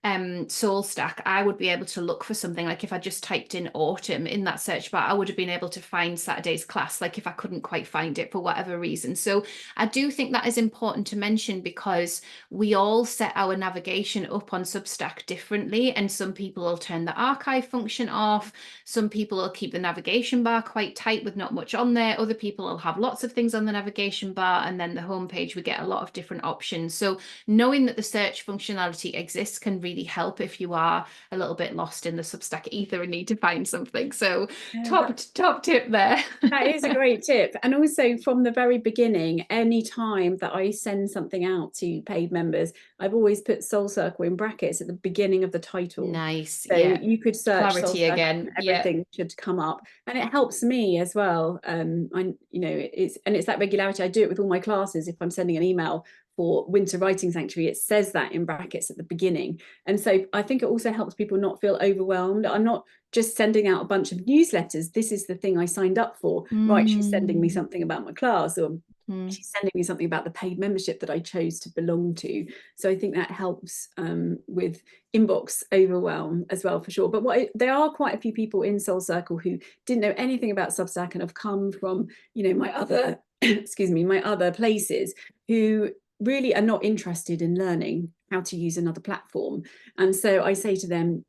SoulStack, I would be able to look for something like if I just typed in autumn in that search bar, I would have been able to find Saturday's class, like if I couldn't quite find it for whatever reason. So I do think that is important to mention because we all set our navigation up on Substack differently, and some people will turn the archive function off. Some people will keep the navigation bar quite tight with not much on there. Other people will have lots of things on the navigation bar, and then the homepage, we get a lot of different options. So knowing that the search functionality exists can really help if you are a little bit lost in the Substack ether and need to find something. So top tip there. That is a great tip. And also from the very beginning, any time that I send something out to paid members, I've always put Soul Circle in brackets at the beginning of the title. Nice. So Yeah. you could search Soul Clarity Circle again. and everything should come up. And it helps me as well. It's that regularity. I do it with all my classes. If I'm sending an email for Winter Writing Sanctuary, it says that in brackets at the beginning. And so I think it also helps people not feel overwhelmed. I'm not just sending out a bunch of newsletters. This is the thing I signed up for. Right, she's sending me something about my class, or she's sending me something about the paid membership that I chose to belong to. So I think that helps with inbox overwhelm as well, for sure. But there are quite a few people in Soul Circle who didn't know anything about Substack and have come from, my other my other places, who really are not interested in learning how to use another platform. And so I say to them,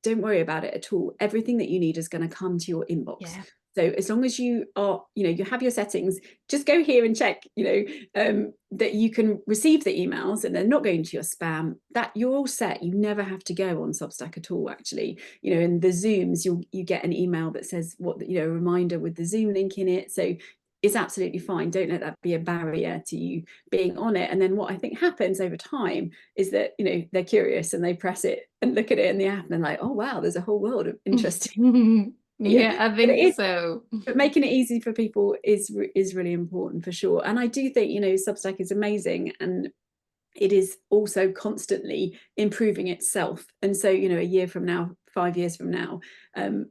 don't worry about it at all. Everything that you need is going to come to your inbox. Yeah. So as long as you are, you have your settings, just go here and check, that you can receive the emails and they're not going to your spam, that you're all set. You never have to go on Substack at all, actually. In the Zooms, you get an email that says a reminder with the Zoom link in it. So it's absolutely fine. Don't let that be a barrier to you being on it. And then what I think happens over time is that, they're curious and they press it and look at it in the app and they're like, oh, wow, there's a whole world of interesting. Yeah, I think so. But making it easy for people is really important, for sure. And I do think, Substack is amazing, and it is also constantly improving itself. And so, a year from now, 5 years from now,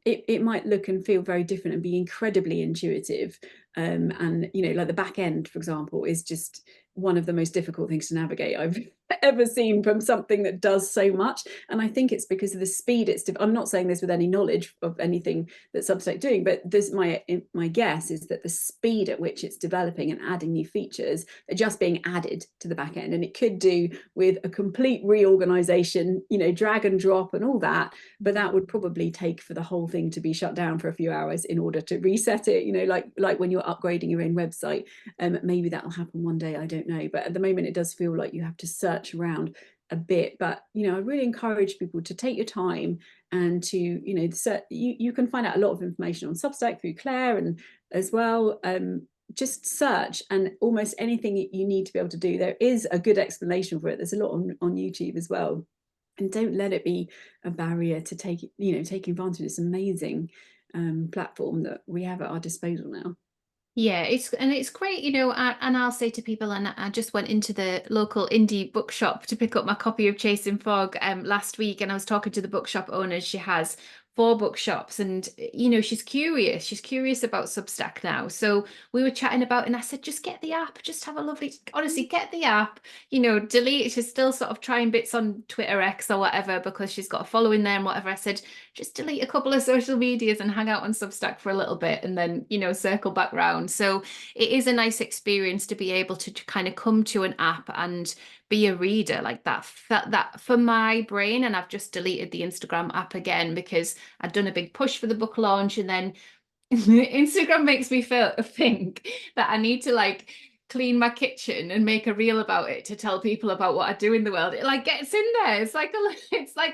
it might look and feel very different and be incredibly intuitive. And like the back end, for example, is just one of the most difficult things to navigate I've ever seen from something that does so much. And I think it's because of the speed I'm not saying this with any knowledge of anything that Substack doing, but this my guess is that the speed at which it's developing and adding new features are just being added to the back end. And it could do with a complete reorganization, drag and drop and all that, but that would probably take for the whole thing to be shut down for a few hours in order to reset it, like when you're upgrading your own website. Maybe that'll happen one day, I don't know, but at the moment it does feel like you have to search around a bit. But I really encourage people to take your time and to you can find out a lot of information on Substack through Claire and as well. Just search, and almost anything you need to be able to do, there is a good explanation for it. There's a lot on YouTube as well. And don't let it be a barrier to taking advantage. It's amazing. platform that we have at our disposal now. Yeah, it's great, and I'll say to people, and I just went into the local indie bookshop to pick up my copy of Chasing Fog last week, and I was talking to the bookshop owner. She has 4 bookshops, and she's curious. She's curious about Substack now. So we were chatting about, and I said, just get the app, just have a lovely, honestly, get the app. Delete. She's still sort of trying bits on Twitter X or whatever because she's got a following there and whatever. I said, just delete a couple of social medias and hang out on Substack for a little bit and then, circle back round. So it is a nice experience to be able to kind of come to an app and be a reader like that. That for my brain, and I've just deleted the Instagram app again because I'd done a big push for the book launch, and then Instagram makes me think that I need to like clean my kitchen and make a reel about it to tell people about what I do in the world. It like gets in there. It's like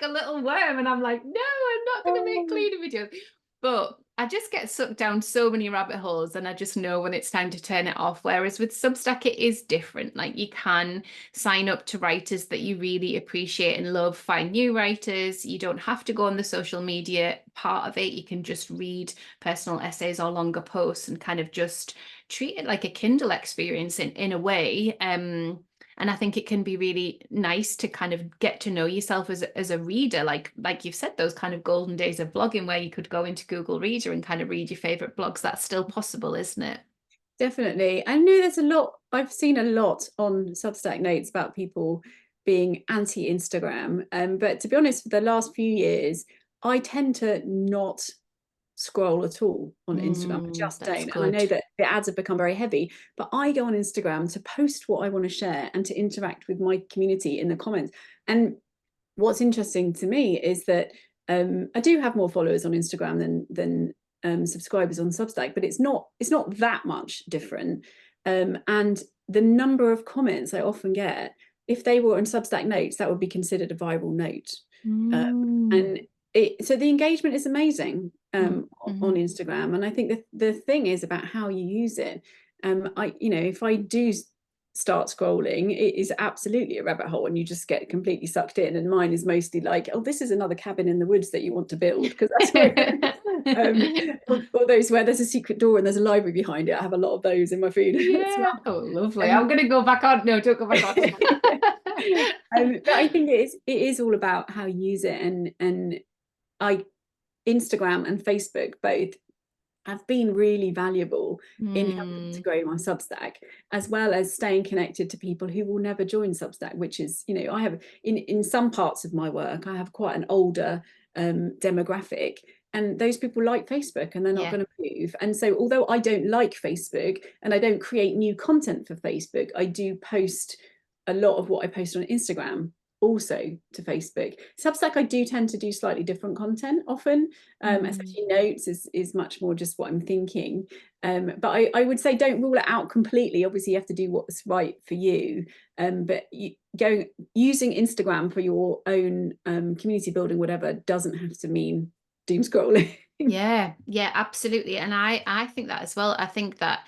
a little worm, and I'm like, no, I'm not going to make Oh. cleaning videos. But I just get sucked down so many rabbit holes, and I just know when it's time to turn it off. Whereas with Substack, it is different. Like you can sign up to writers that you really appreciate and love, find new writers. You don't have to go on the social media part of it. You can just read personal essays or longer posts and kind of just treat it like a Kindle experience in a way. And I think it can be really nice to kind of get to know yourself as a reader, like you've said, those kind of golden days of blogging where you could go into Google Reader and kind of read your favorite blogs. That's still possible, isn't it? Definitely. I know there's a lot, I've seen a lot on Substack notes about people being anti-Instagram. But to be honest, for the last few years, I tend to not scroll at all on Instagram. I just That's don't. And I good. know that the ads have become very heavy, but I go on Instagram to post what I want to share and to interact with my community in the comments. And what's interesting to me is that I do have more followers on Instagram than subscribers on Substack, but it's not that much different. And the number of comments I often get, if they were on Substack notes, that would be considered a viral note. And so the engagement is amazing on Instagram, and I think the thing is about how you use it. If I do start scrolling, it is absolutely a rabbit hole and you just get completely sucked in, and mine is mostly like, oh, this is another cabin in the woods that you want to build, because that's where or those where there's a secret door and there's a library behind it. I have a lot of those in my feed as Yeah. well. Oh, lovely. I'm gonna go back on. No, don't go back on. But I think it is all about how you use it, and I Instagram and Facebook both have been really valuable in helping to grow my Substack, as well as staying connected to people who will never join Substack, which is, I have in some parts of my work, I have quite an older demographic, and those people like Facebook and they're not going to move. And so although I don't like Facebook and I don't create new content for Facebook, I do post a lot of what I post on Instagram also to Facebook. Substack, I do tend to do slightly different content often, especially notes is much more just what I'm thinking. But I would say don't rule it out completely. Obviously, you have to do what's right for you. But using Instagram for your own community building, whatever, doesn't have to mean doom scrolling. Yeah, absolutely. And I think that as well. I think that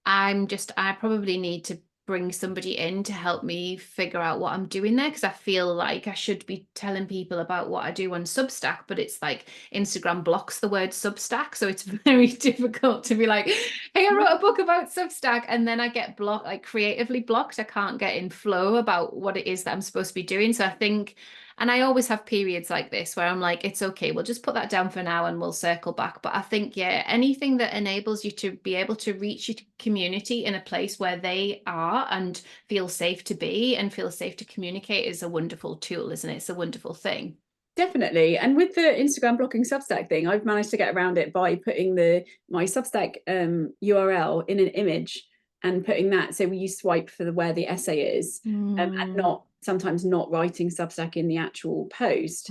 I probably need to bring somebody in to help me figure out what I'm doing there, because I feel like I should be telling people about what I do on Substack, but it's like Instagram blocks the word Substack. So it's very difficult to be like, hey, I wrote a book about Substack, and then I get blocked, like creatively blocked. I can't get in flow about what it is that I'm supposed to be doing. So I think, and I always have periods like this where I'm like, it's okay, we'll just put that down for now and we'll circle back. But I think, yeah, anything that enables you to be able to reach your community in a place where they are and feel safe to be and feel safe to communicate is a wonderful tool, isn't it? It's a wonderful thing. Definitely. And with the Instagram blocking Substack thing, I've managed to get around it by putting my Substack URL in an image and putting that, so you swipe for where the essay is, and sometimes not writing Substack in the actual post,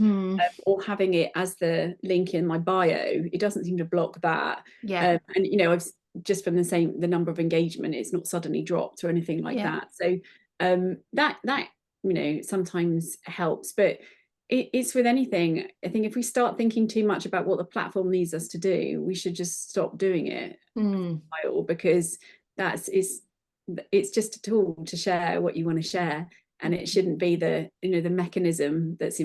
or having it as the link in my bio. It doesn't seem to block that. Yeah. And I've just from the number of engagement, it's not suddenly dropped or anything like that. So that sometimes helps, but it's with anything. I think if we start thinking too much about what the platform needs us to do, we should just stop doing it, because it's just a tool to share what you want to share. and it shouldn't be the the mechanism that's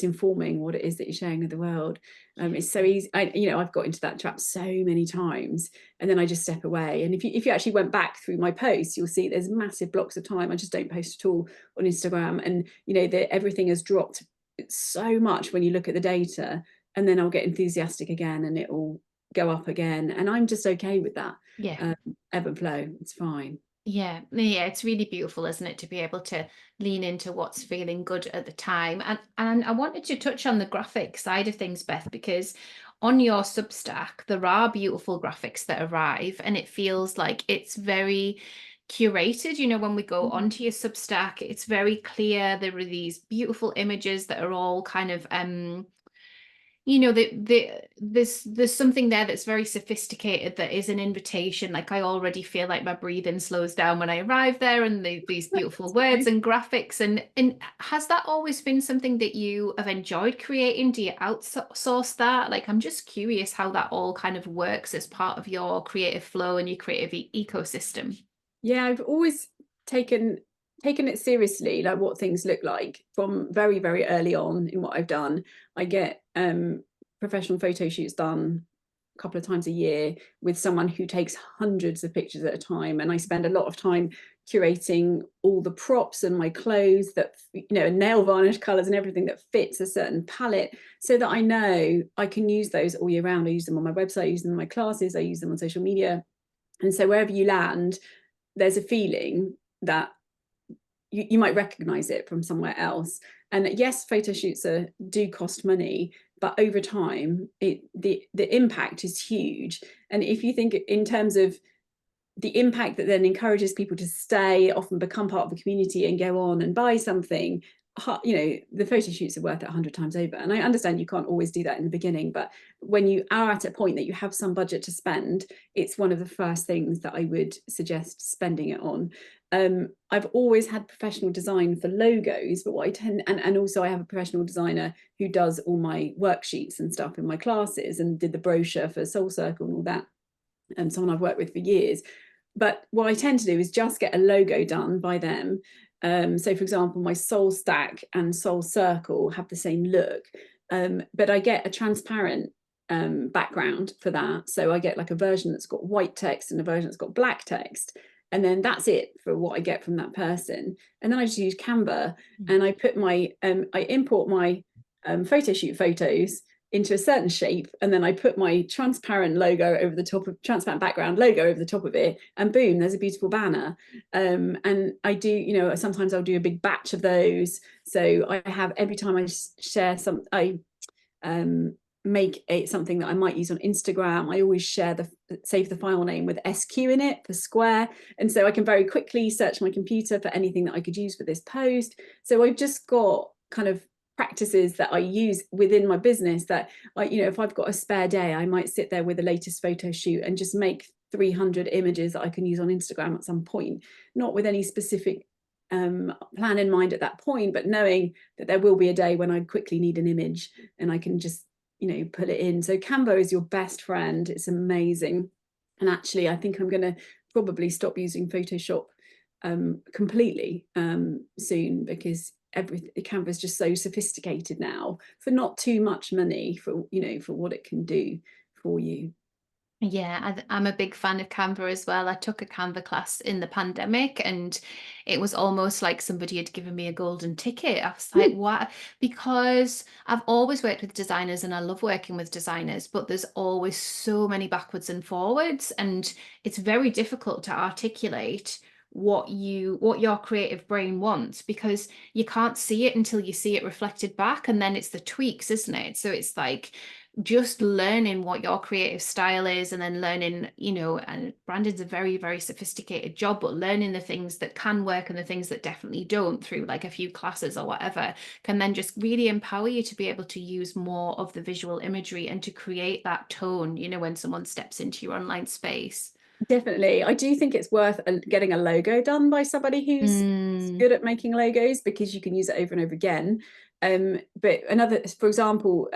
informing what it is that you're sharing with the world. It's so easy. I've got into that trap so many times, and then I just step away. And if you actually went back through my posts, you'll see there's massive blocks of time I just don't post at all on Instagram, and everything has dropped so much when you look at the data, and then I'll get enthusiastic again and it will go up again, and I'm just okay with that. Yeah. Ebb and flow, it's fine. Yeah, yeah, it's really beautiful, isn't it, to be able to lean into what's feeling good at the time. And I wanted to touch on the graphic side of things, Beth, because on your Substack, there are beautiful graphics that arrive, and it feels like it's very curated. When we go onto your Substack, it's very clear. There are these beautiful images that are all kind of there's something there that's very sophisticated, that is an invitation. Like, I already feel like my breathing slows down when I arrive there, and these beautiful words and graphics. And has that always been something that you have enjoyed creating? Do you outsource that? Like, I'm just curious how that all kind of works as part of your creative flow and your creative ecosystem. Yeah, I've always taken it seriously, like what things look like from very, very early on in what I've done. I get professional photo shoots done a couple of times a year with someone who takes hundreds of pictures at a time, and I spend a lot of time curating all the props and my clothes that nail varnish colors and everything that fits a certain palette, so that I know I can use those all year round. I use them on my website, I use them in my classes, I use them on social media. And so wherever you land, there's a feeling that you might recognize it from somewhere else. And yes, photo shoots do cost money, but over time the impact is huge. And if you think in terms of the impact that then encourages people to stay, often become part of the community and go on and buy something, the photo shoots are worth it 100 times over. And I understand you can't always do that in the beginning, but when you are at a point that you have some budget to spend, it's one of the first things that I would suggest spending it on. I've always had professional design for logos, but what I tend, and also I have a professional designer who does all my worksheets and stuff in my classes, and did the brochure for Soul Circle and all that, and someone I've worked with for years. But what I tend to do is just get a logo done by them. So for example, my Soul Stack and Soul Circle have the same look, but I get a transparent background for that. So I get like a version that's got white text and a version that's got black text. And then that's it for what I get from that person. And then I just use Canva, and I put I import my photo shoot photos into a certain shape, and then I put my transparent logo over the top of transparent background logo over the top of it, and boom, there's a beautiful banner. And I do, sometimes I'll do a big batch of those. So I have, every time I share I make something that I might use on Instagram, I always save the file name with SQ in it for square, and so I can very quickly search my computer for anything that I could use for this post. So I've just got kind of practices that I use within my business that if I've got a spare day, I might sit there with the latest photo shoot and just make 300 images that I can use on Instagram at some point, not with any specific plan in mind at that point, but knowing that there will be a day when I quickly need an image and I can just put it in. So Canva is your best friend. It's amazing. And actually, I think I'm going to probably stop using Photoshop completely soon, because Canva is just so sophisticated now for not too much money, for what it can do for you. Yeah, I'm a big fan of Canva as well. I took a Canva class in the pandemic, and it was almost like somebody had given me a golden ticket. I was like, what? Because I've always worked with designers and I love working with designers, but there's always so many backwards and forwards, and it's very difficult to articulate what your creative brain wants, because you can't see it until you see it reflected back, and then it's the tweaks, isn't it? So it's like just learning what your creative style is, and then learning, and branding's a very, very sophisticated job, but learning the things that can work and the things that definitely don't through like a few classes or whatever can then just really empower you to be able to use more of the visual imagery and to create that tone, when someone steps into your online space. Definitely. I do think it's worth getting a logo done by somebody who's good at making logos, because you can use it over and over again. But for example,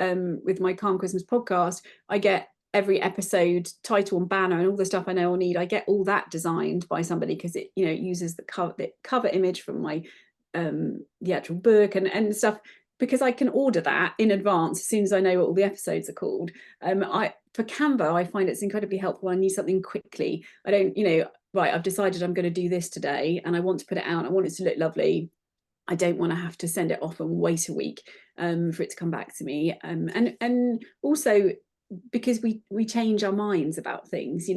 with my Calm Christmas podcast, I get every episode title and banner and all the stuff I know I'll need. I get all that designed by somebody, because it uses the cover image from my the actual book and stuff, because I can order that in advance as soon as I know what all the episodes are called. I for Canva, I find it's incredibly helpful. I need something quickly. I don't, right, I've decided I'm going to do this today and I want to put it out. I want it to look lovely. I don't want to have to send it off and wait a week for it to come back to me. And also because we change our minds about things,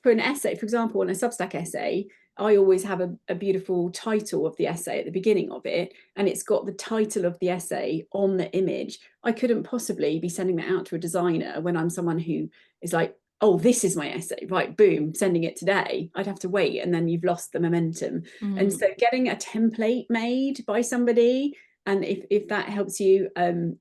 for an essay, for example, on a Substack essay, I always have a beautiful title of the essay at the beginning of it, and it's got the title of the essay on the image. I couldn't possibly be sending that out to a designer when I'm someone who is like, oh, this is my essay, right, boom, sending it today. I'd have to wait, and then you've lost the momentum. And so getting a template made by somebody, and if that helps you,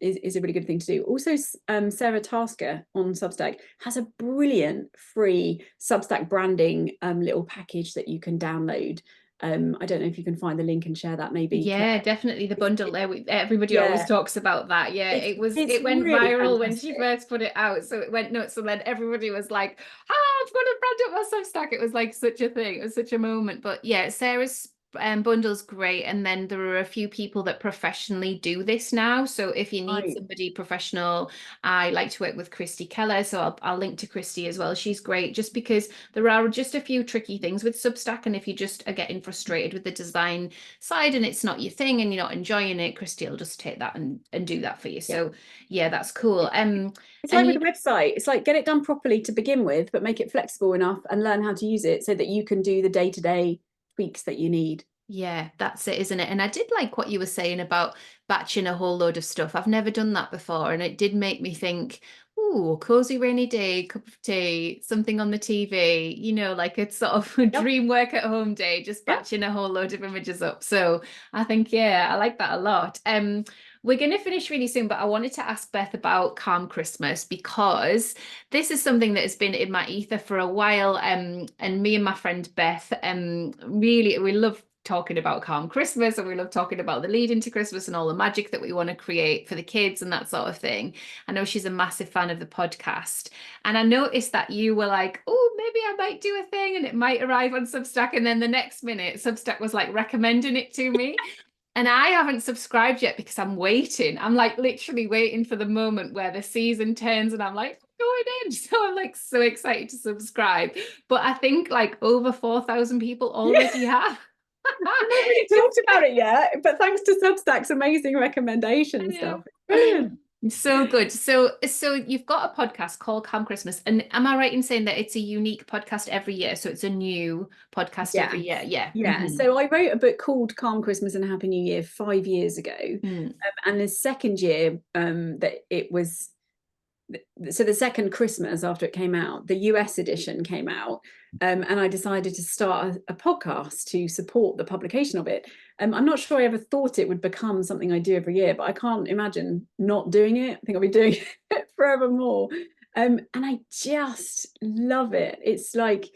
is a really good thing to do. Also, Sarah Tasker on Substack has a brilliant free Substack branding little package that you can download. I don't know if you can find the link and share that, maybe, Yeah, Claire. definitely the bundle there. Everybody always Yeah, talks about that. Yeah, it's it went really viral when she fantastic. first put it out. So it went nuts. And then everybody was like, ah, I've got to brand up my Substack. It was like such a thing. It was such a moment. But yeah, Sarah's bundle's great. And then there are a few people that professionally do this now. So if you need Right. somebody professional, I like to work with Christy Keller. So I'll link to Christy as well. She's great just because there are just a few tricky things with Substack. And if you just are getting frustrated with the design side and it's not your thing and you're not enjoying it, Christy will just take that and do that for you. Yeah. So yeah, that's cool. It's And like with you a website. It's like get it done properly to begin with, but make it flexible enough and learn how to use it so that you can do the day-to-day tweaks that you need. yeah, that's it, isn't it? And I did like what you were saying about batching a whole load of stuff. I've never done that before, and it did make me think, ooh, cozy rainy day, cup of tea, something on the TV, like it's sort of a Yep. dream work at home day, just Yep. batching a whole load of images up. So I think, yeah, I like that a lot. We're going to finish really soon, but I wanted to ask Beth about Calm Christmas because this is something that has been in my ether for a while. And me and my friend Beth, really, we love talking about Calm Christmas and we love talking about the lead into Christmas and all the magic that we want to create for the kids and that sort of thing. I know she's a massive fan of the podcast. And I noticed that you were like, oh, maybe I might do a thing and it might arrive on Substack. And then the next minute, Substack was like recommending it to me. And I haven't subscribed yet because I'm waiting. I'm like literally waiting for the moment where the season turns and I'm like going in. So I'm like so excited to subscribe. But I think like over 4,000 people Yeah. already have. We've not really talked about it yet, but thanks to Substack's amazing recommendation I stuff. know. It's brilliant. So good. So you've got a podcast called Calm Christmas. And am I right in saying that it's a unique podcast every year? So it's a new podcast every year. Yes. Yeah. Yeah. So I wrote a book called Calm Christmas and Happy New Year 5 years ago. Mm. And the second year that it was, so the second Christmas after it came out, the US edition came out, and I decided to start a podcast to support the publication of it. I'm not sure I ever thought it would become something I do every year, but I can't imagine not doing it. I think I'll be doing it forevermore. And I just love it. It's like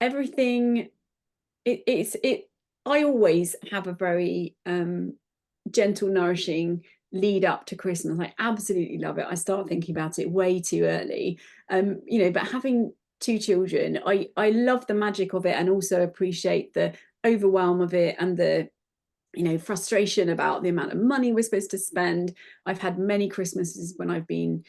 everything. It. I always have a very gentle, nourishing lead up to Christmas. I absolutely love it. I start thinking about it way too early. But having two children, I love the magic of it and also appreciate the overwhelm of it and the frustration about the amount of money we're supposed to spend. I've had many Christmases when I've been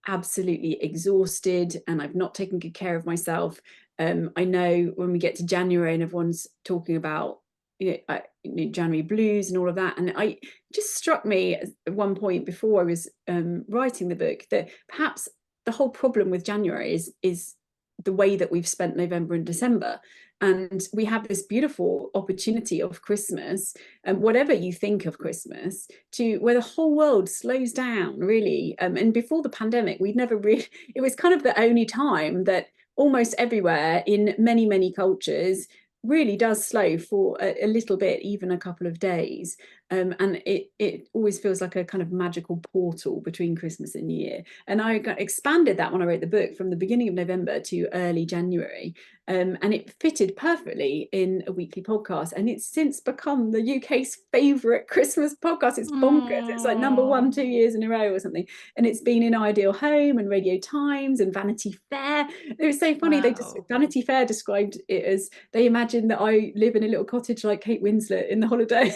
absolutely exhausted and I've not taken good care of myself. I know when we get to January and everyone's talking about January blues and all of that, and I just struck me at one point before I was writing the book that perhaps the whole problem with January is the way that we've spent November and December. And we have this beautiful opportunity of Christmas, and whatever you think of Christmas, to where the whole world slows down, really. And before the pandemic, we'd never really, it was kind of the only time that almost everywhere in many cultures really does slow for a little bit, even a couple of days. And it always feels like a kind of magical portal between Christmas and New Year. And I expanded that when I wrote the book from the beginning of November to early January. And it fitted perfectly in a weekly podcast. And it's since become the UK's favourite Christmas podcast. It's bonkers. It's like number one 2 years in a row or something. And it's been in Ideal Home and Radio Times and Vanity Fair. It was so funny. Wow. Vanity Fair described it as they imagine that I live in a little cottage like Kate Winslet in The Holiday.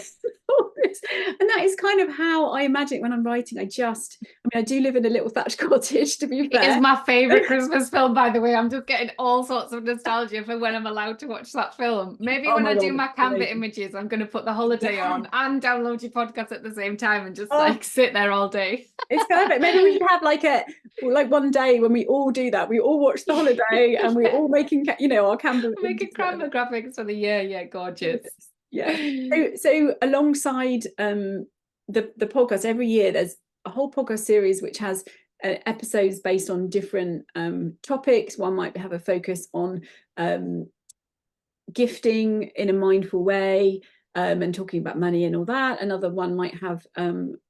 And that is kind of how I imagine it when I'm writing. I do live in a little thatched cottage, to be It is fair. my favorite Christmas film, by the way. I'm just getting all sorts of nostalgia for when I'm allowed to watch that film. Maybe Oh when my I do God, my it's Canva amazing. images, I'm going to put The Holiday Yeah. on and download your podcast at the same time and just Oh, like sit there all day. it's perfect. Maybe we should have like one day when we all do that. We all watch The Holiday and we're Yeah. all making, our Canva Making images, whatever. Canva graphics for the year. Yeah, gorgeous. Yeah. So alongside the podcast, every year there's a whole podcast series which has episodes based on different topics. One might have a focus on gifting in a mindful way, and talking about money and all that. Another one might have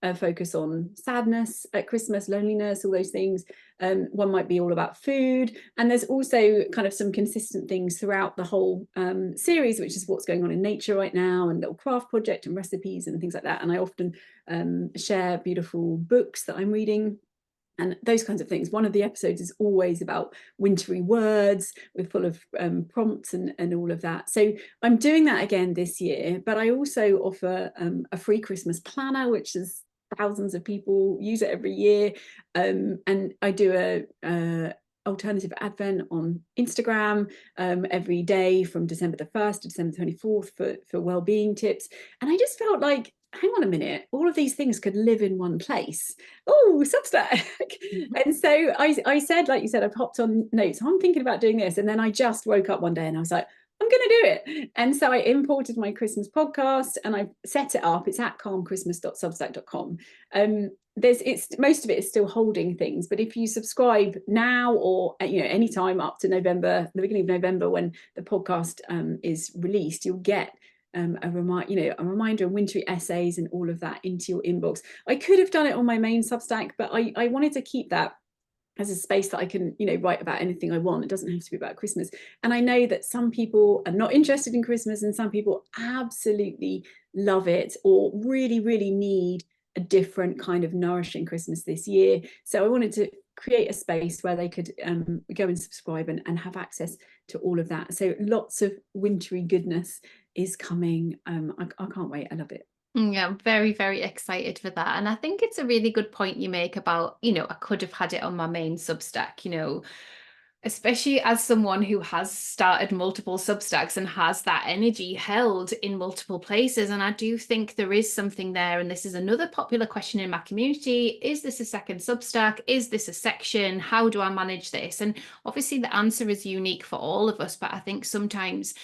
a focus on sadness at Christmas, loneliness, all those things. One might be all about food. And there's also kind of some consistent things throughout the whole series, which is what's going on in nature right now, and little craft project and recipes and things like that. And I often share beautiful books that I'm reading and those kinds of things. One of the episodes is always about wintry words. We're full of prompts and all of that. So I'm doing that again this year, but I also offer a free Christmas planner, which is thousands of people use it every year. And I do a alternative advent on Instagram every day from December the 1st to December 24th for well-being tips. And I just felt like, hang on a minute, all of these things could live in one place. Oh, Substack. And so I said, like you said, I popped on notes. I'm thinking about doing this. And then I just woke up one day and I was like, I'm going to do it. And so I imported my Christmas podcast and I set it up. It's at calmchristmas.substack.com. It's most of it is still holding things, but if you subscribe now or anytime up to November, the beginning of November, when the podcast is released, you'll get a reminder and wintry essays and all of that into your inbox. I could have done it on my main Substack, but I wanted to keep that as a space that I can, write about anything I want. It doesn't have to be about Christmas. And I know that some people are not interested in Christmas and some people absolutely love it or really, really need a different kind of nourishing Christmas this year. So I wanted to create a space where they could go and subscribe and have access to all of that. So lots of wintry goodness is coming. I can't wait. I love it. Yeah, I'm very, very excited for that. And I think it's a really good point you make about, I could have had it on my main Substack, especially as someone who has started multiple Substacks and has that energy held in multiple places. And I do think there is something there. And this is another popular question in my community. Is this a second Substack? Is this a section? How do I manage this? And obviously the answer is unique for all of us. But I think sometimes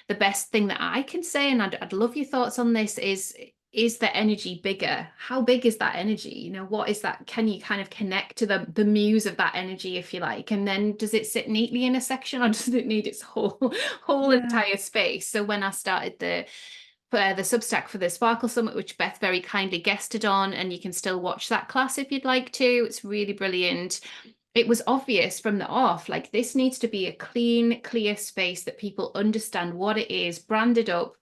the best thing that I can say, and I'd love your thoughts on this, is the energy bigger? How big is that energy? What is that? Can you kind of connect to the muse of that energy, if you like? And then does it sit neatly in a section or does it need its whole entire space? So when I started the Substack for the Sparkle Summit, which Beth very kindly guested on, and you can still watch that class if you'd like to. It's really brilliant. It was obvious from the off, like this needs to be a clean, clear space that people understand what it is, branded up.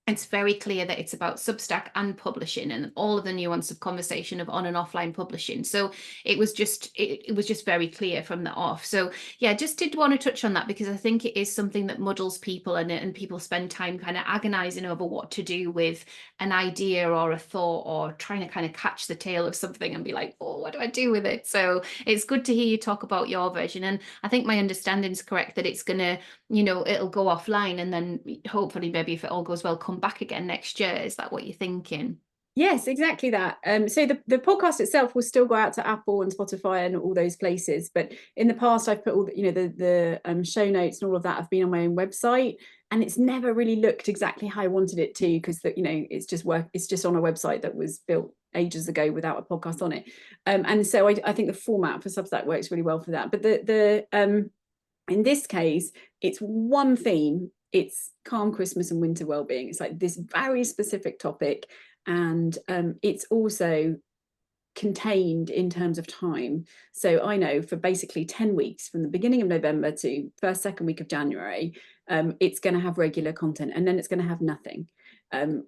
It's very clear that it's about Substack and publishing and all of the nuance of conversation of on and offline publishing. So it was just very clear from the off. So yeah, just did want to touch on that because I think it is something that muddles people and people spend time kind of agonizing over what to do with an idea or a thought or trying to kind of catch the tail of something and be like, oh, what do I do with it? So it's good to hear you talk about your version. And I think my understanding is correct that it's going to, it'll go offline and then hopefully maybe if it all goes well, come back again next year. Is that what you're thinking? Yes, exactly that. So the podcast itself will still go out to Apple and Spotify and all those places. But in the past, I've put all the show notes and all of that have been on my own website, and it's never really looked exactly how I wanted it to because it's just on a website that was built ages ago without a podcast on it. And so I think the format for Substack works really well for that. But the in this case, it's one theme. It's calm Christmas and winter well-being. It's like this very specific topic. and it's also contained in terms of time. So I know for basically 10 weeks from the beginning of November to first, second week of January, it's going to have regular content, and then it's going to have nothing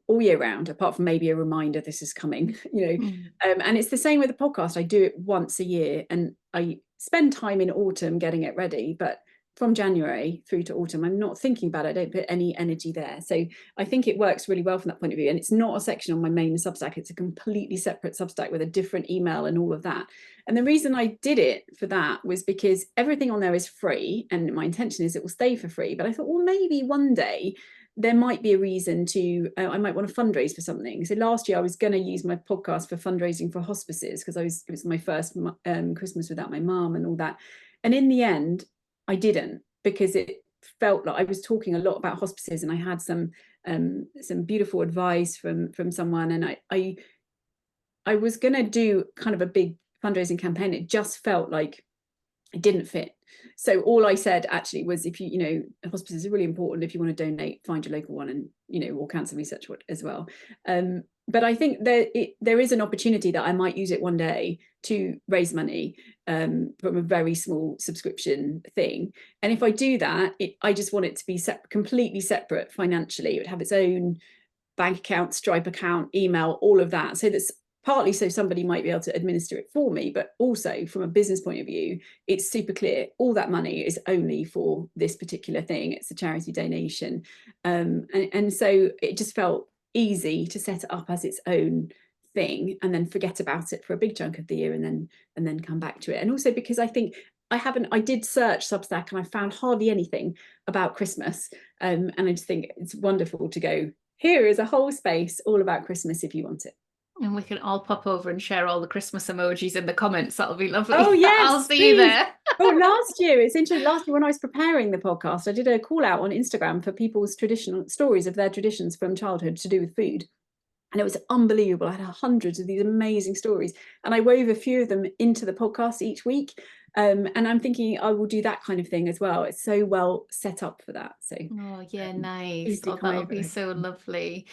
all year round, apart from maybe a reminder this is coming, and it's the same with the podcast. I do it once a year, and I spend time in autumn getting it ready, but from January through to autumn, I'm not thinking about it. I don't put any energy there. So I think it works really well from that point of view. And it's not a section on my main Substack. It's a completely separate Substack with a different email and all of that. And the reason I did it for that was because everything on there is free, and my intention is it will stay for free. But I thought, well, maybe one day there might be a reason to, I might want to fundraise for something. So last year I was going to use my podcast for fundraising for hospices, because it was my first Christmas without my mum and all that. And in the end, I didn't, because it felt like I was talking a lot about hospices, and I had some beautiful advice from someone, and I was going to do kind of a big fundraising campaign. It just felt like it didn't fit. So all I said actually was, if hospices are really important. If you want to donate, find your local one, and or cancer research as well. But I think there is an opportunity that I might use it one day to raise money from a very small subscription thing. And if I do that, I just want it to be completely separate financially. It would have its own bank account, Stripe account, email, all of that. So that's partly so somebody might be able to administer it for me, but also from a business point of view, it's super clear. All that money is only for this particular thing. It's a charity donation. And so it just felt easy to set it up as its own thing, and then forget about it for a big chunk of the year, and then come back to it. And also because I think I did search Substack, and I found hardly anything about Christmas. And I just think it's wonderful to go, here is a whole space all about Christmas if you want it. And we can all pop over and share all the Christmas emojis in the comments. That'll be lovely. Oh yes, I'll see please. you there. Oh, last year, it's interesting. Last year when I was preparing the podcast, I did a call out on Instagram for people's traditional stories of their traditions from childhood to do with food. And it was unbelievable. I had hundreds of these amazing stories, and I wove a few of them into the podcast each week. And I'm thinking I will do that kind of thing as well. It's so well set up for that. So oh yeah, nice. Oh, that'll be so lovely.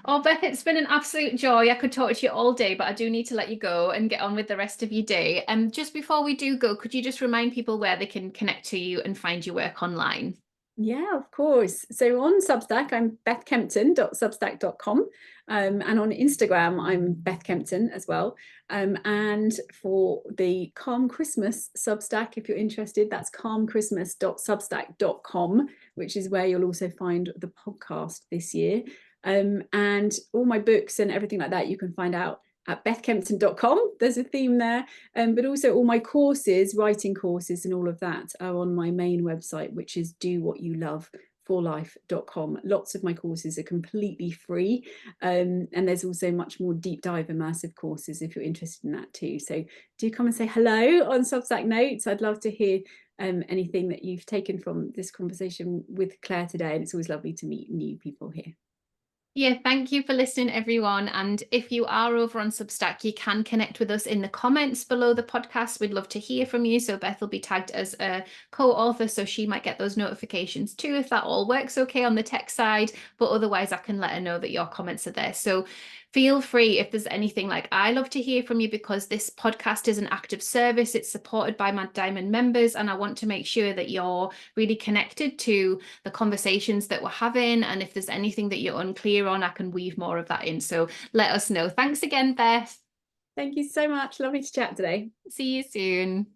Oh, Beth, it's been an absolute joy. I could talk to you all day, but I do need to let you go and get on with the rest of your day. Just before we do go, could you just remind people where they can connect to you and find your work online? Yeah, of course. So on Substack, I'm bethkempton.substack.com. And on Instagram, I'm Beth Kempton as well. And for the Calm Christmas Substack, if you're interested, that's calmchristmas.substack.com, which is where you'll also find the podcast this year. And all my books and everything like that, you can find out at bethkempton.com. There's a theme there, but also all my courses, writing courses and all of that are on my main website, which is dowhatyoulove4life.com. Lots of my courses are completely free, and there's also much more deep dive immersive courses if you're interested in that too. So do come and say hello on Substack Notes. I'd love to hear anything that you've taken from this conversation with Claire today, and it's always lovely to meet new people here. Yeah, thank you for listening, everyone. And if you are over on Substack, you can connect with us in the comments below the podcast. We'd love to hear from you. So Beth will be tagged as a co-author, so she might get those notifications too, if that all works okay on the tech side. But otherwise, I can let her know that your comments are there. So feel free, if there's anything, like, I love to hear from you, because this podcast is an active service. It's supported by my Diamond members, and I want to make sure that you're really connected to the conversations that we're having. And if there's anything that you're unclear on, I can weave more of that in. So let us know. Thanks again, Beth. Thank you so much. Lovely to chat today. See you soon.